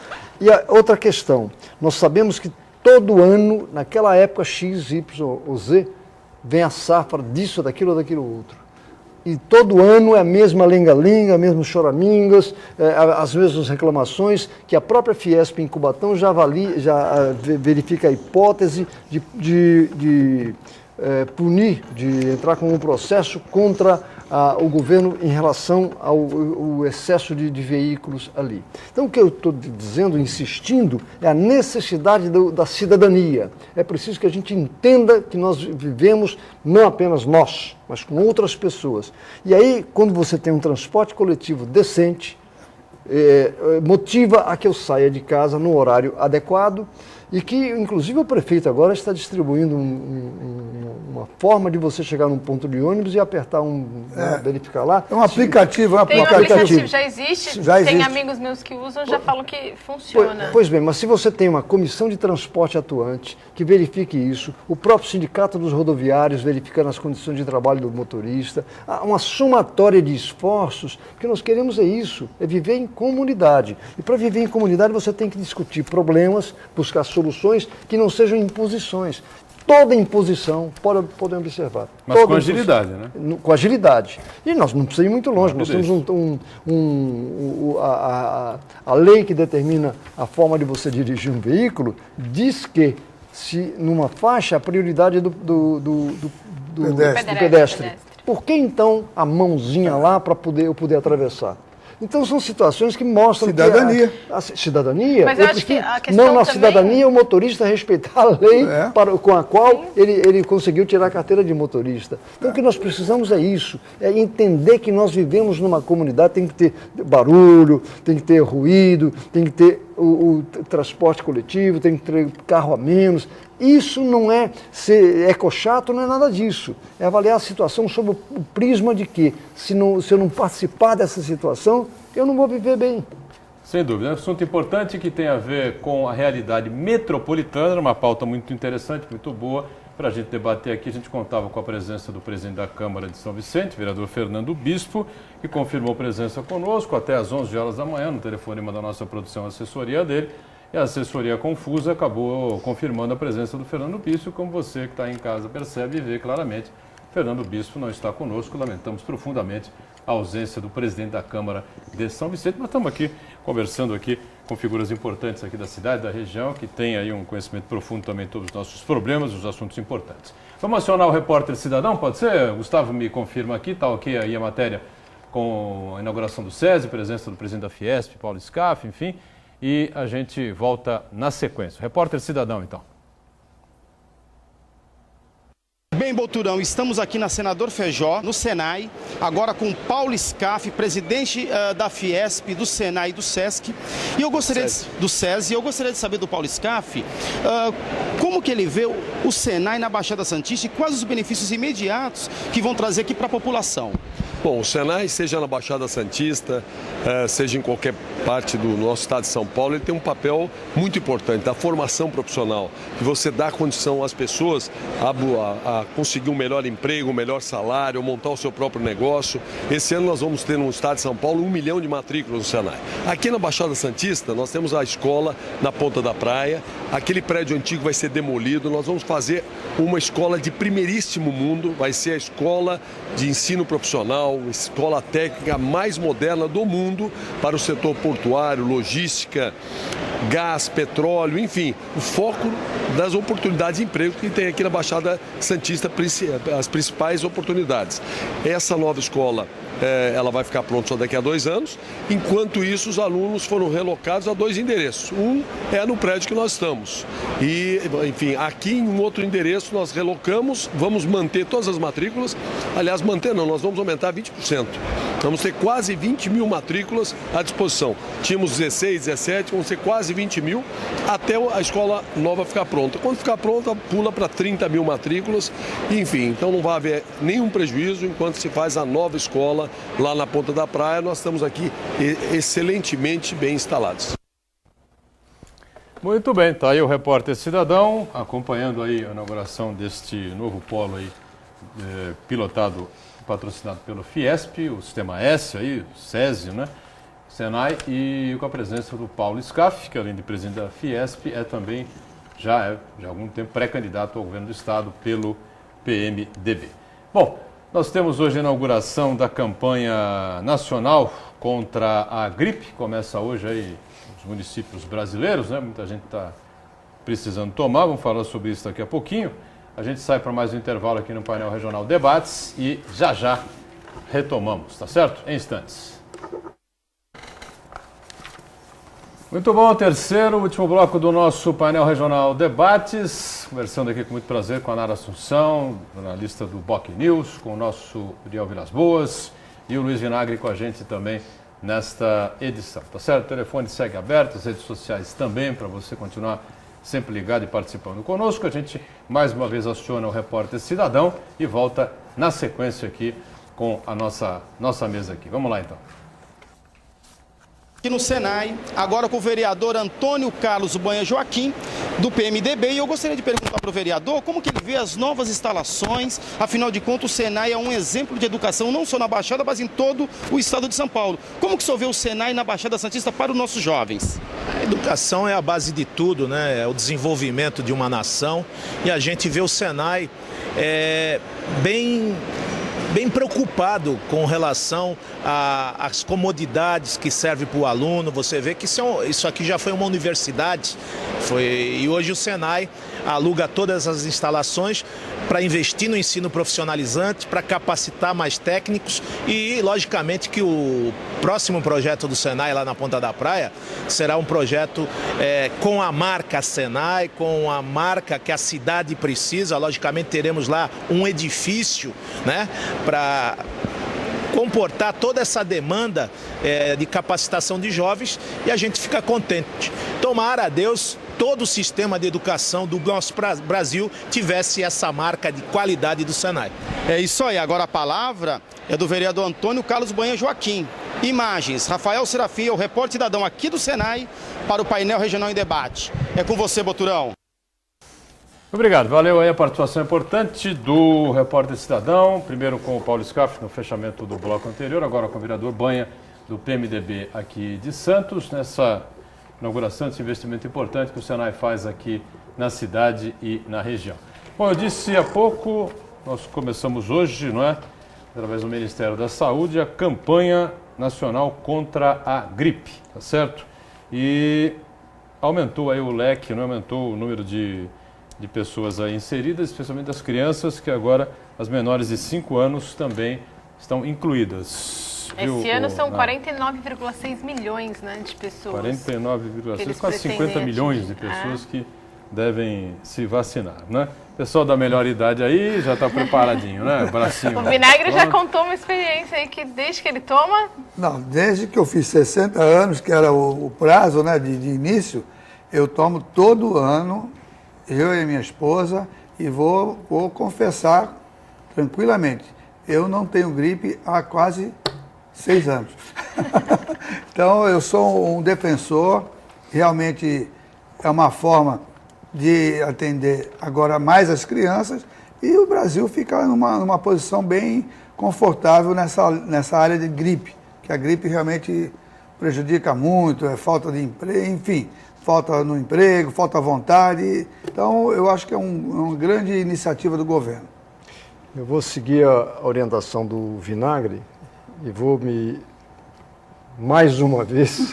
E a outra questão, nós sabemos que todo ano, naquela época X, Y ou Z, vem a safra disso, daquilo ou daquilo outro. E todo ano é a mesma lenga-lenga, mesmos choramingas, as mesmas reclamações, que a própria Fiesp em Cubatão já verifica a hipótese de punir, de entrar com um processo contra o governo em relação ao excesso de veículos ali. Então, o que eu estou dizendo, insistindo, é a necessidade da cidadania. É preciso que a gente entenda que nós vivemos, não apenas nós, mas com outras pessoas. E aí, quando você tem um transporte coletivo decente, motiva a que eu saia de casa no horário adequado e que, inclusive, o prefeito agora está distribuindo uma forma de você chegar num ponto de ônibus e apertar verificar lá. É um aplicativo. Tem um aplicativo, já existe. Tem amigos meus que usam, já falam que funciona. Pois bem, mas se você tem uma comissão de transporte atuante que verifique isso, o próprio sindicato dos rodoviários verificando as condições de trabalho do motorista, uma somatória de esforços, o que nós queremos é isso, é viver em comunidade. E para viver em comunidade você tem que discutir problemas, buscar soluções que não sejam imposições. Toda imposição, podem observar. Mas com agilidade, né? Com agilidade. E nós não precisamos ir muito longe. Nós temos a lei que determina a forma de você dirigir um veículo, diz que se numa faixa a prioridade é do pedestre. Por que então a mãozinha lá para eu poder atravessar? Então são situações que mostram cidadania. Que a cidadania. Mas eu acho que a questão não, na também... cidadania o motorista respeitar a lei com a qual ele conseguiu tirar a carteira de motorista. Então o que nós precisamos é isso, é entender que nós vivemos numa comunidade, tem que ter barulho, tem que ter ruído, tem que ter o transporte coletivo, tem que ter carro a menos. Isso não é ser ecochato, não é nada disso. É avaliar a situação sob o prisma de que, se eu não participar dessa situação, eu não vou viver bem. Sem dúvida. É um assunto importante que tem a ver com a realidade metropolitana, uma pauta muito interessante, muito boa. Para a gente debater aqui, a gente contava com a presença do presidente da Câmara de São Vicente, vereador Fernando Bispo, que confirmou presença conosco até às 11 horas da manhã, no telefonema da nossa produção, assessoria dele. E a assessoria confusa acabou confirmando a presença do Fernando Bispo, como você que está em casa percebe e vê claramente. Fernando Bispo não está conosco, lamentamos profundamente a ausência do presidente da Câmara de São Vicente, mas estamos aqui conversando aqui com figuras importantes aqui da cidade, da região, que tem aí um conhecimento profundo também de todos os nossos problemas, os assuntos importantes. Vamos acionar o repórter cidadão, pode ser? Gustavo me confirma aqui, está ok aí a matéria com a inauguração do SESI, presença do presidente da Fiesp, Paulo Scaff, enfim, e a gente volta na sequência. Repórter cidadão, então. Bem, Boturão, estamos aqui na Senador Feijó, no Senai, agora com Paulo Scaff, presidente da Fiesp, do Senai e do Sesc. E eu gostaria do SESI, eu gostaria de saber do Paulo Scaff como que ele vê o Senai na Baixada Santista e quais os benefícios imediatos que vão trazer aqui para a população. Bom, o Senai, seja na Baixada Santista, seja em qualquer parte do nosso estado de São Paulo, ele tem um papel muito importante da formação profissional, que você dá condição às pessoas a conseguir um melhor emprego, um melhor salário, montar o seu próprio negócio. Esse ano nós vamos ter no estado de São Paulo 1 milhão de matrículas no Senai. Aqui na Baixada Santista nós temos a escola na ponta da praia, aquele prédio antigo vai ser demolido, nós vamos fazer uma escola de primeiríssimo mundo, vai ser a escola de ensino profissional, a escola técnica mais moderna do mundo para o setor portuário, logística, gás, petróleo, enfim, o foco das oportunidades de emprego que tem aqui na Baixada Santista, as principais oportunidades. Essa nova escola ela vai ficar pronta só daqui a 2 anos. Enquanto isso, os alunos foram relocados a 2 endereços. Um é no prédio que nós estamos. E, enfim, aqui em um outro endereço nós relocamos, vamos manter todas as matrículas. Aliás, manter não, nós vamos aumentar 20%. Vamos ter quase 20 mil matrículas à disposição. Tínhamos 16, 17, vão ser quase 20 mil até a escola nova ficar pronta. Quando ficar pronta, pula para 30 mil matrículas. Enfim, então não vai haver nenhum prejuízo enquanto se faz a nova escola lá na Ponta da Praia. Nós estamos aqui excelentemente bem instalados. Muito bem, tá aí o Repórter Cidadão, acompanhando aí a inauguração deste novo polo aí, pilotado, patrocinado pelo Fiesp, o Sistema S aí, o SESI, né? Senai, e com a presença do Paulo Scaff, que além de presidente da Fiesp, também, já há algum tempo, pré-candidato ao governo do estado pelo PMDB. Bom, nós temos hoje a inauguração da campanha nacional contra a gripe, começa hoje aí nos municípios brasileiros, né? Muita gente está precisando tomar, vamos falar sobre isso daqui a pouquinho. A gente sai para mais um intervalo aqui no painel Regional Debates e já retomamos, tá certo? Em instantes. Muito bom, último bloco do nosso painel Regional Debates, conversando aqui com muito prazer com a Nara Assunção, jornalista do BOC News, com o nosso Uriel Vilas Boas e o Luiz Vinagre com a gente também nesta edição, tá certo? O telefone segue aberto, as redes sociais também, para você continuar sempre ligado e participando conosco. A gente mais uma vez aciona o Repórter Cidadão e volta na sequência aqui com a nossa mesa aqui. Vamos lá então. Aqui no Senai, agora com o vereador Antônio Carlos Banha Joaquim, do PMDB, e eu gostaria de perguntar para o vereador como que ele vê as novas instalações. Afinal de contas, o Senai é um exemplo de educação não só na Baixada, mas em todo o estado de São Paulo. Como que o senhor vê o Senai na Baixada Santista para os nossos jovens? A educação é a base de tudo, né? É o desenvolvimento de uma nação, e a gente vê o Senai bem preocupado com relação às comodidades que servem para o aluno. Você vê que isso aqui já foi uma universidade, e hoje o Senai aluga todas as instalações para investir no ensino profissionalizante, para capacitar mais técnicos, e logicamente que o próximo projeto do Senai lá na Ponta da Praia será um projeto com a marca Senai, com a marca que a cidade precisa. Logicamente teremos lá um edifício, né, para comportar toda essa demanda de capacitação de jovens, e a gente fica contente. Tomara a Deus todo o sistema de educação do nosso Brasil tivesse essa marca de qualidade do Senai. É isso aí, agora a palavra é do vereador Antônio Carlos Banha Joaquim. Imagens, Rafael Serafim, o Repórter Cidadão aqui do Senai, para o painel Regional em Debate. É com você, Boturão. Obrigado, valeu aí a participação importante do Repórter Cidadão, primeiro com o Paulo Scaff no fechamento do bloco anterior, agora com o vereador Banha do PMDB aqui de Santos, nessa inauguração desse investimento importante que o Senai faz aqui na cidade e na região. Bom, eu disse há pouco, nós começamos hoje, não é, através do Ministério da Saúde, a campanha nacional contra a gripe, tá certo? E aumentou aí o leque, não aumentou o número de pessoas aí inseridas, especialmente das crianças, que agora as menores de 5 anos também estão incluídas. Esse ano são 49,6 milhões, né, de pessoas. 49,6, quase 50 milhões de pessoas que devem se vacinar, né? Pessoal da melhor idade aí já está preparadinho, né? Bracinho. O Vinagre já contou uma experiência aí que desde que ele toma... Não, desde que eu fiz 60 anos, que era o prazo, né, de início, eu tomo todo ano, eu e minha esposa, e vou confessar tranquilamente, eu não tenho gripe há quase 6 anos. Então, eu sou um defensor, realmente é uma forma de atender agora mais as crianças, e o Brasil fica numa posição bem confortável nessa área de gripe, que a gripe realmente prejudica muito, é falta de emprego, enfim, falta no emprego, falta vontade. Então, eu acho que é uma grande iniciativa do governo. Eu vou seguir a orientação do Vinagre e vou mais uma vez,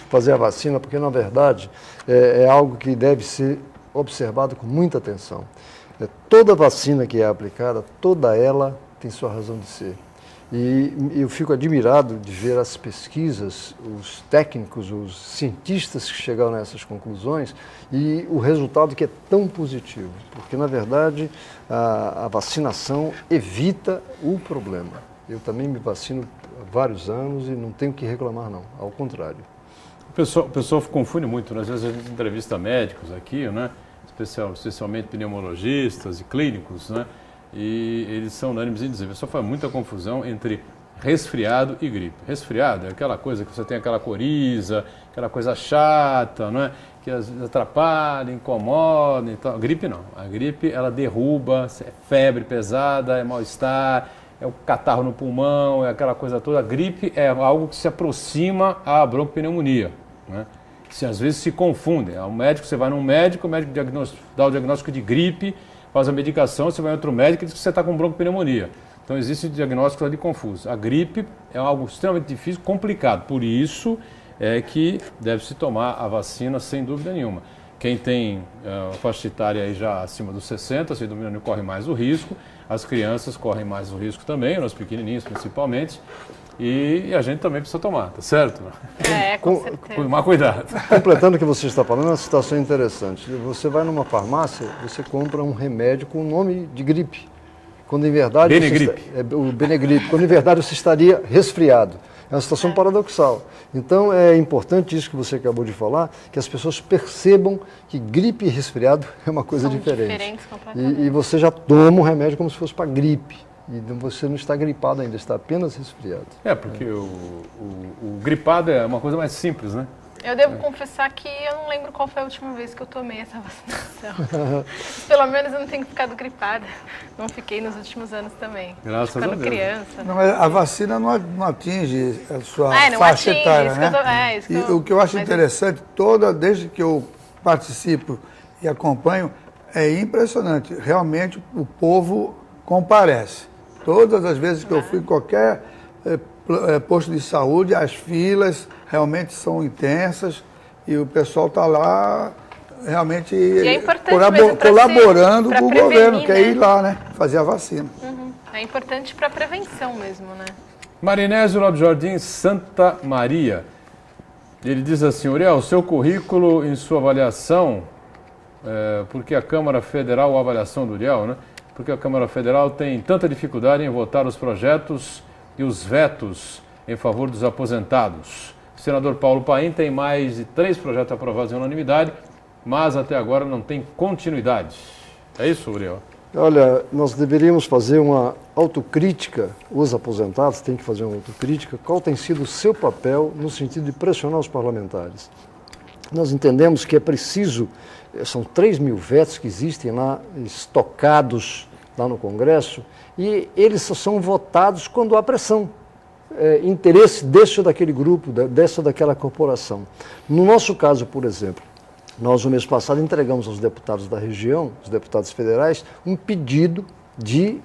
fazer a vacina, porque, na verdade, é algo que deve ser observado com muita atenção. Toda vacina que é aplicada, toda ela tem sua razão de ser. E eu fico admirado de ver as pesquisas, os técnicos, os cientistas que chegaram a essas conclusões e o resultado que é tão positivo, porque na verdade a vacinação evita o problema. Eu também me vacino há vários anos e não tenho que reclamar não, ao contrário. O pessoal confunde muito, né? Às vezes a gente entrevista médicos aqui, né? Especialmente pneumologistas e clínicos, né? E eles são unânimes em dizer, o pessoal faz muita confusão entre resfriado e gripe. Resfriado é aquela coisa que você tem aquela coriza, aquela coisa chata, não é? Que às vezes atrapalha, incomoda e tal. Gripe não. A gripe, ela derruba, é febre pesada, é mal-estar, é o catarro no pulmão, é aquela coisa toda. A gripe é algo que se aproxima à broncopneumonia, né? Se às vezes se confundem. O médico, você vai num médico, o médico dá o diagnóstico de gripe, faz a medicação, você vai em outro médico e diz que você está com broncopneumonia. Então existe diagnóstico ali confuso. A gripe é algo extremamente difícil, complicado. Por isso é que deve-se tomar a vacina sem dúvida nenhuma. Quem tem faixa etária aí já acima dos 60, sem dúvida nenhuma, corre mais o risco. As crianças correm mais o risco também, os pequenininhos principalmente. E a gente também precisa tomar, tá certo? Com certeza. Tomar cuidado. Completando o que você está falando, é uma situação interessante. Você vai numa farmácia, você compra um remédio com o nome de gripe. Quando em verdade... Benegripe. O Benegripe. Quando em verdade você estaria resfriado. É uma situação paradoxal. Então é importante isso que você acabou de falar, que as pessoas percebam que gripe e resfriado é uma coisa diferente. Diferentes completamente. E você já toma o remédio como se fosse para gripe. E você não está gripado ainda, está apenas resfriado. Porque o gripado é uma coisa mais simples, né? Eu devo confessar que eu não lembro qual foi a última vez que eu tomei essa vacinação. Pelo menos eu não tenho ficado gripada. Não fiquei nos últimos anos também. Graças a Deus. Quando criança. Não, mas a vacina não atinge a sua não faixa atinge, etária, isso né? que eu O que eu acho interessante, desde que eu participo e acompanho, é impressionante. Realmente o povo comparece. Todas as vezes que eu fui em qualquer posto de saúde, as filas realmente são intensas e o pessoal está lá realmente colaborando com o governo, que é ir lá, né? Fazer a vacina. É importante para a prevenção mesmo, né? Marinésio Lopes Jardim, Santa Maria. Ele diz assim, Uriel, seu currículo em sua avaliação, porque a Câmara Federal, a avaliação do Uriel, né? Porque a Câmara Federal tem tanta dificuldade em votar os projetos e os vetos em favor dos aposentados. O senador Paulo Paim tem mais de 3 projetos aprovados em unanimidade, mas até agora não tem continuidade. É isso, Uriel? Olha, nós deveríamos fazer uma autocrítica, os aposentados têm que fazer uma autocrítica, qual tem sido o seu papel no sentido de pressionar os parlamentares. Nós entendemos que é preciso, são 3.000 vetos que existem lá, estocados lá no Congresso, e eles só são votados quando há pressão, interesse desse ou daquele grupo, dessa ou daquela corporação. No nosso caso, por exemplo, nós no mês passado entregamos aos deputados da região, os deputados federais, um pedido de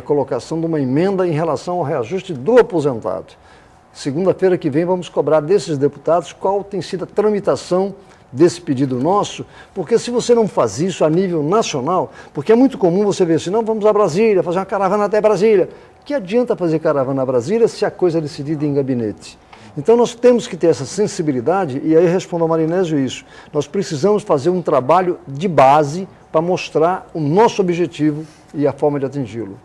colocação de uma emenda em relação ao reajuste do aposentado. Segunda-feira que vem vamos cobrar desses deputados qual tem sido a tramitação desse pedido nosso, porque se você não faz isso a nível nacional, porque é muito comum você ver assim, não, vamos a Brasília, fazer uma caravana até Brasília. Que adianta fazer caravana a Brasília se a coisa é decidida em gabinete? Então nós temos que ter essa sensibilidade, e aí respondo ao Marinésio isso, nós precisamos fazer um trabalho de base para mostrar o nosso objetivo e a forma de atingi-lo.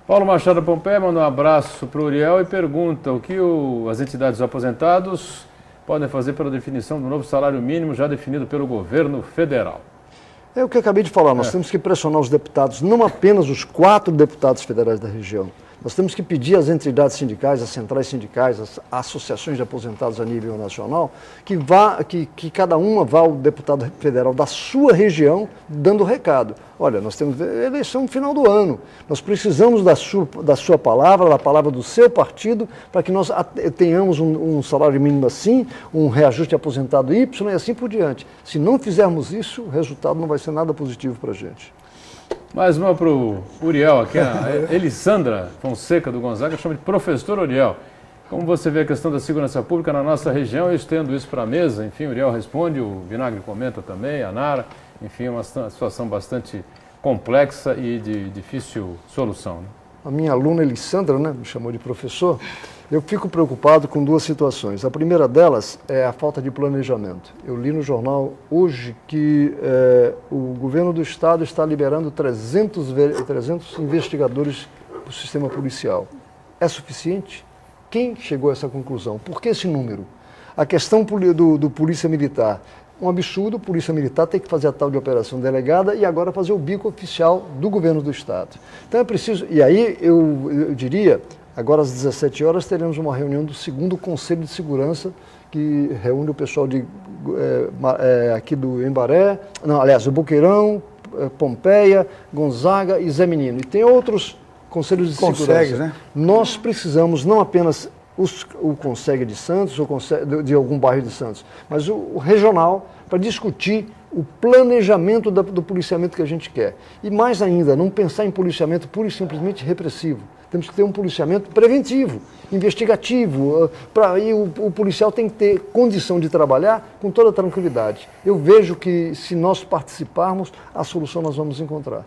Paulo Machado Pompeia manda um abraço para o Uriel e pergunta o que as entidades dos aposentados podem fazer pela definição do novo salário mínimo já definido pelo governo federal. É o que eu acabei de falar, nós temos que pressionar os deputados, não apenas os 4 deputados federais da região. Nós temos que pedir às entidades sindicais, às centrais sindicais, às associações de aposentados a nível nacional, que cada uma vá ao deputado federal da sua região dando recado. Olha, nós temos eleição no final do ano, nós precisamos da sua palavra, da palavra do seu partido, para que nós tenhamos um salário mínimo assim, um reajuste de aposentado Y e assim por diante. Se não fizermos isso, o resultado não vai ser nada positivo para a gente. Mais uma para o Uriel, aqui a Elisandra Fonseca do Gonzaga chama de professor Uriel. Como você vê a questão da segurança pública na nossa região, eu estendo isso para a mesa, enfim, o Uriel responde, o Vinagre comenta também, a Nara, enfim, é uma situação bastante complexa e de difícil solução. Né? a minha aluna Elissandra, né, me chamou de professor, eu fico preocupado com duas situações. A primeira delas é a falta de planejamento. Eu li no jornal hoje que o governo do estado está liberando 300 investigadores para o sistema policial. É suficiente? Quem chegou a essa conclusão? Por que esse número? A questão do Polícia Militar. Um absurdo, Polícia Militar tem que fazer a tal de operação delegada e agora fazer o bico oficial do governo do estado. Então é preciso, e aí eu diria, agora às 17 horas teremos uma reunião do 2º Conselho de Segurança, que reúne o pessoal aqui do Embaré, não, aliás, do Boqueirão, Pompeia, Gonzaga e Zé Menino. E tem outros conselhos de segurança. Né? Nós precisamos não apenas o Consegue de Santos, ou de algum bairro de Santos, mas o regional, para discutir o planejamento do policiamento que a gente quer. E mais ainda, não pensar em policiamento pura e simplesmente repressivo. Temos que ter um policiamento preventivo, investigativo, e o policial tem que ter condição de trabalhar com toda tranquilidade. Eu vejo que se nós participarmos, a solução nós vamos encontrar.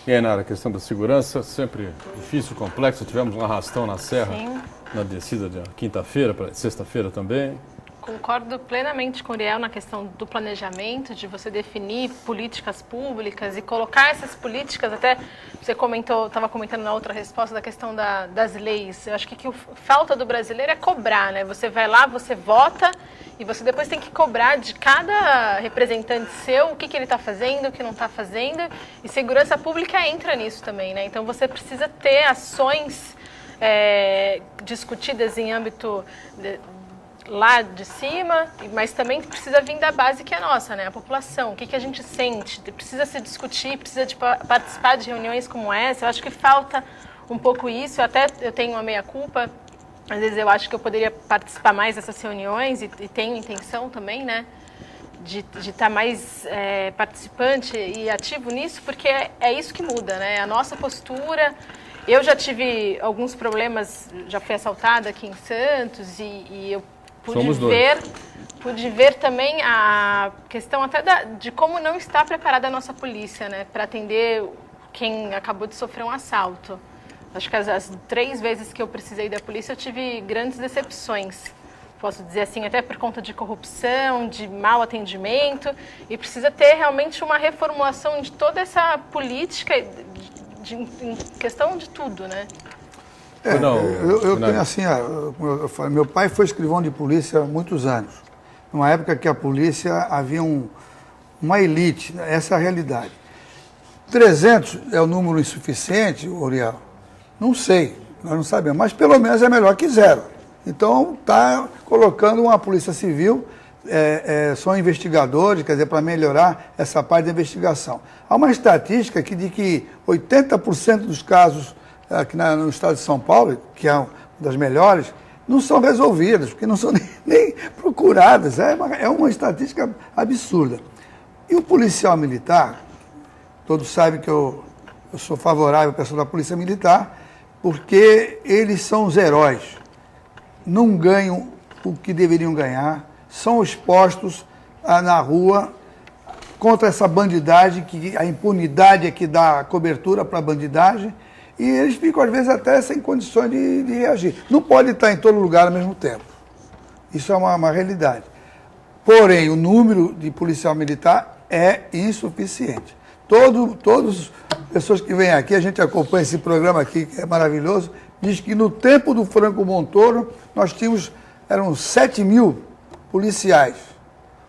E aí, Nara, a questão da segurança, sempre difícil, complexo. Tivemos um arrastão na Serra, Sim. Na descida de quinta-feira, para sexta-feira também. Concordo plenamente com o Uriel na questão do planejamento, de você definir políticas públicas e colocar essas políticas, até você estava comentando na outra resposta da questão das leis. Eu acho que o falta do brasileiro é cobrar, né? Você vai lá, você vota e você depois tem que cobrar de cada representante seu o que ele está fazendo, o que não está fazendo. E segurança pública entra nisso também, né? Então você precisa ter ações discutidas em âmbito lá de cima, mas também precisa vir da base que é nossa, né? A população, o que a gente sente, precisa se discutir, precisa participar de reuniões como essa. Eu acho que falta um pouco isso, eu tenho uma meia-culpa, às vezes eu acho que eu poderia participar mais dessas reuniões e tenho intenção também, né? De estar mais participante e ativo nisso, porque é isso que muda, né? A nossa postura. Eu já tive alguns problemas, já fui assaltada aqui em Santos e eu pude ver também a questão até de como não está preparada a nossa polícia, né, para atender quem acabou de sofrer um assalto. Acho que as 3 vezes que eu precisei da polícia eu tive grandes decepções. Posso dizer assim, até por conta de corrupção, de mau atendimento, e precisa ter realmente uma reformulação de toda essa política em questão de tudo, né? Eu tenho assim, como eu falei, meu pai foi escrivão de polícia há muitos anos. Numa época que a polícia havia uma elite, essa é a realidade. 300 é o número insuficiente, Uriel? Não sei, nós não sabemos, mas pelo menos é melhor que 0. Então está colocando uma polícia civil, são investigadores, quer dizer, para melhorar essa parte da investigação. Há uma estatística de que 80% dos casos aqui no estado de São Paulo, que é uma das melhores, não são resolvidas, porque não são nem procuradas. É uma estatística absurda. E o policial militar, todos sabem que eu sou favorável à pessoa da polícia militar, porque eles são os heróis. Não ganham o que deveriam ganhar, são expostos na rua contra essa bandidagem, que a impunidade é que dá cobertura para a bandidagem, e eles ficam, às vezes, até sem condições de reagir. Não pode estar em todo lugar ao mesmo tempo. Isso é uma realidade. Porém, o número de policial militar é insuficiente. Todas as pessoas que vêm aqui, a gente acompanha esse programa aqui, que é maravilhoso, diz que no tempo do Franco Montoro, eram 7 mil policiais.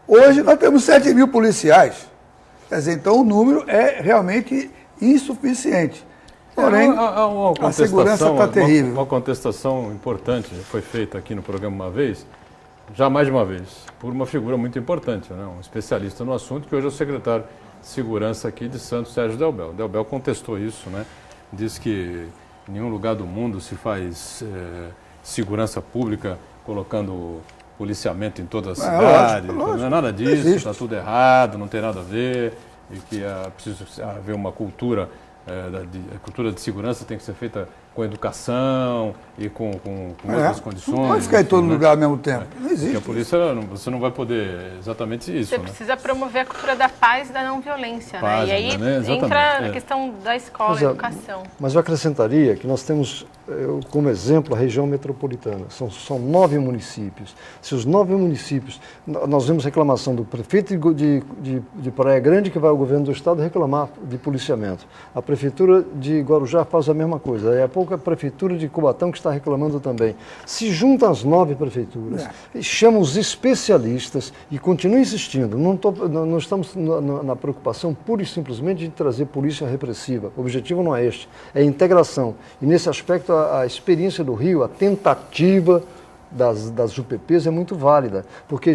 Hoje nós temos 7 mil policiais. Quer dizer, então o número é realmente insuficiente. Porém, a segurança está terrível. Uma contestação importante foi feita aqui no programa uma vez, já mais de uma vez, por uma figura muito importante, né? Um especialista no assunto, que hoje é o secretário de Segurança aqui de Santos, Sérgio Delbel. Delbel contestou isso, né? Diz que em nenhum lugar do mundo se faz segurança pública colocando policiamento em toda a cidade. Lógico, não é nada disso, está tudo errado, não tem nada a ver, e que é preciso haver uma cultura. A cultura de segurança tem que ser feita com educação e com outras condições. Não pode ficar em todo né? lugar ao mesmo tempo. Não Porque existe. a polícia, você não vai poder exatamente isso, Você né? precisa promover a cultura da paz e da não violência, Paz, né? E aí né? Exatamente, entra a é. questão da escola, Mas, educação. Mas eu acrescentaria que nós temos, como exemplo, a região metropolitana. São 9 municípios. Se os 9 municípios... Nós vemos reclamação do prefeito de Praia Grande, que vai ao governo do estado reclamar de policiamento. A prefeitura de Guarujá faz a mesma coisa. Daí a pouco a prefeitura de Cubatão que está reclamando também. Se juntam as 9 prefeituras, chamam os especialistas e continuam insistindo. Não estamos na preocupação pura e simplesmente de trazer polícia repressiva. O objetivo não é este, é a integração. E nesse aspecto a experiência do Rio, a tentativa das UPPs é muito válida, porque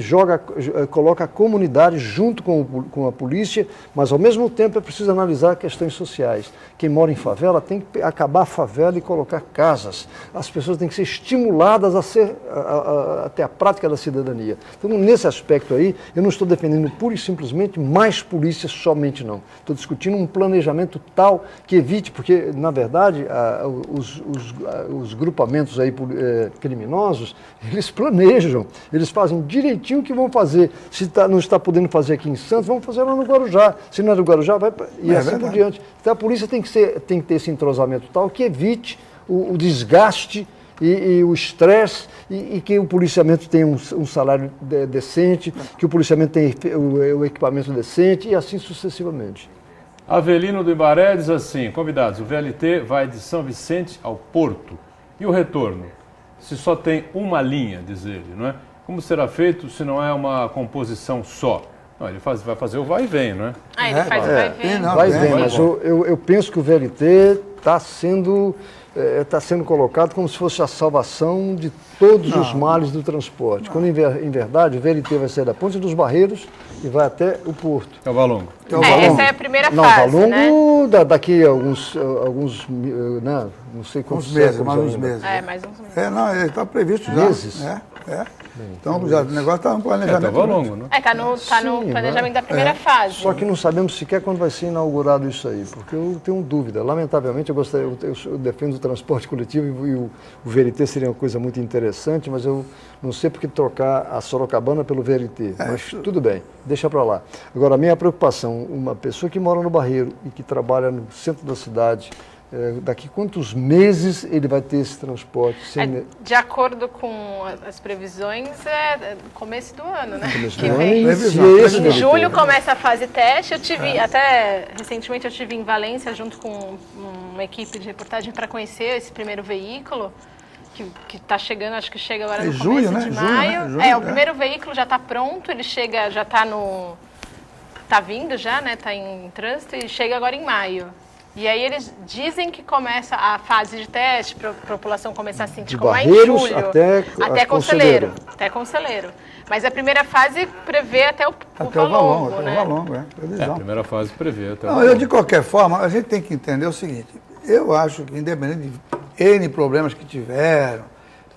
coloca a comunidade junto com a polícia, mas ao mesmo tempo é preciso analisar questões sociais. Quem mora em favela tem que acabar a favela e colocar casas. As pessoas têm que ser estimuladas a ter a prática da cidadania. Então, nesse aspecto aí, eu não estou defendendo pura e simplesmente mais polícia somente não. Estou discutindo um planejamento tal que evite, porque, na verdade, os grupamentos aí criminosos, eles planejam, eles fazem direitinho o que vão fazer. Se não está podendo fazer aqui em Santos, vamos fazer lá no Guarujá. Se não é do Guarujá, vai e assim verdade. por diante. Então a polícia tem que ter esse entrosamento tal que evite o desgaste e o estresse e que o policiamento tenha um salário decente, que o policiamento tenha o equipamento decente e assim sucessivamente. Avelino do Ibaré diz assim, convidados, o VLT vai de São Vicente ao Porto. E o retorno? Se só tem uma linha, diz ele, não é? Como será feito se não é uma composição só? Não, ele vai fazer o vai e vem, não é? Ah, ele faz o vai e vem. Vai bem, mas eu penso que o VLT está sendo colocado como se fosse a salvação de todos os males do transporte. Quando, em verdade, o VLT vai sair da Ponte dos Barreiros e vai até o Porto. É o Valongo. Essa é a primeira fase, Valongo, né? daqui a alguns né, não sei quantos Uns meses, séculos mais uns ainda. meses. Mais uns meses. Não, ele está previsto já. Meses? Então, já, o negócio está no planejamento. É o Valongo, né? Tá no Sim, planejamento da primeira fase. Só que não sabemos sequer quando vai ser inaugurado isso aí, porque eu tenho dúvida. Lamentavelmente, eu defendo o transporte coletivo e o VLT seria uma coisa muito interessante, mas eu não sei por que trocar a Sorocabana pelo VLT. Mas tudo bem, deixa para lá. Agora, a minha preocupação, uma pessoa que mora no Barreiro e que trabalha no centro da cidade, daqui quantos meses ele vai ter esse transporte? De acordo com as previsões, começo do ano, né? Em julho começa a fase teste. Eu tive, até recentemente eu estive em Valência junto com uma equipe de reportagem para conhecer esse primeiro veículo, que está chegando, acho que chega agora no começo de maio. O primeiro veículo já está pronto, ele chega, já está está vindo já, né? Está em trânsito e chega agora em maio. E aí eles dizem que começa a fase de teste para a população começar a sentir como é em julho. Até Conselheiro. Até Conselheiro. Mas a primeira fase prevê até o Valongo, né? Até o Valongo, previsão. A primeira fase prevê até o Valongo. De qualquer forma, a gente tem que entender o seguinte. Eu acho que, independente de N problemas que tiveram,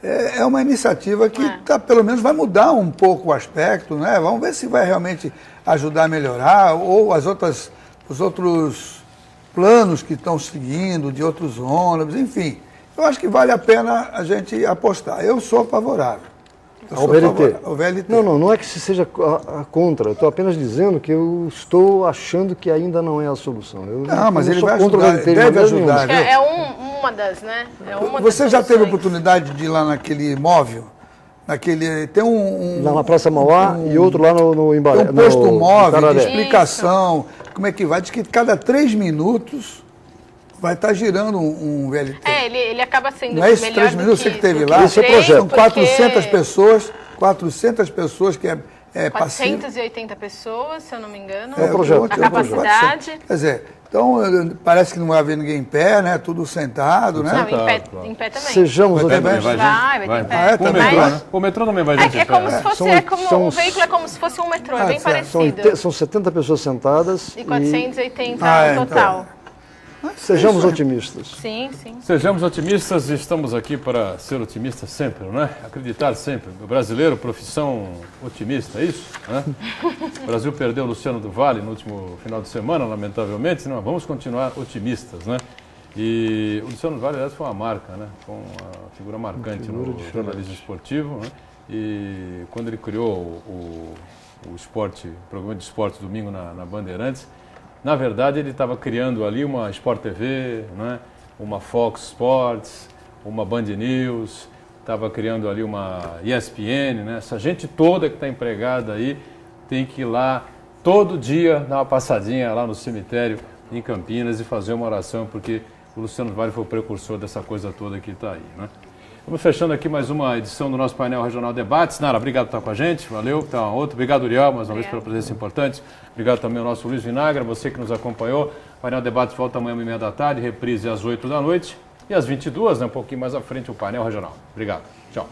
é uma iniciativa que pelo menos vai mudar um pouco o aspecto, né? Vamos ver se vai realmente ajudar a melhorar, ou os outros planos que estão seguindo, de outros ônibus, enfim. Eu acho que vale a pena a gente apostar. Eu sou favorável. Ao VLT? Ao VLT. Não é que se seja contra. Eu estou apenas dizendo que eu estou achando que ainda não é a solução. Mas ele vai ajudar, deve ajudar. É uma das, né? Você já teve a oportunidade de ir lá naquele móvel? Tem lá na Praça Mauá e outro lá no Embaré. Tem um posto móvel de explicação, como é que vai. Diz que cada 3 minutos vai estar girando um VLT. Ele acaba sendo não é esses 3 minutos que teve lá? Esse é o projeto. São 400 pessoas que é passivo. 480 pessoas, se eu não me engano. É o projeto. A capacidade. Quer dizer, então parece que não vai haver ninguém em pé, né? Tudo sentado, né? Não, em pé também. Sejamos otimistas. Vai ter pé. Com o metrô, né? O metrô também vai gente em pé. O veículo é como se fosse um metrô, é bem parecido. São 70 pessoas sentadas. E 480 no total. Sejamos otimistas. Sim. Sejamos otimistas e estamos aqui para ser otimistas sempre, não é? Acreditar sempre. O brasileiro, profissão otimista, é isso? Né? O Brasil perdeu o Luciano do Vale no último final de semana, lamentavelmente. Não, vamos continuar otimistas, né? E o Luciano Vale, aliás, foi uma marca, né? Foi uma figura marcante no jornalismo esportivo, né? E quando ele criou o programa de esporte domingo na Bandeirantes, na verdade ele estava criando ali uma Sport TV, né? Uma Fox Sports, uma Band News, estava criando ali uma ESPN, né? Essa gente toda que está empregada aí tem que ir lá todo dia dar uma passadinha lá no cemitério em Campinas e fazer uma oração, porque o Luciano Vale foi o precursor dessa coisa toda que está aí, né? Vamos fechando aqui mais uma edição do nosso painel Regional Debates. Nara, obrigado por estar com a gente, valeu, tá uma outra. Obrigado, Uriel, mais uma vez pela presença importante. Obrigado também ao nosso Luiz Vinagre, você que nos acompanhou. O painel Debates volta amanhã às 13h30, reprise às 8 da noite e às 22h, né, um pouquinho mais à frente, o painel Regional. Obrigado, tchau.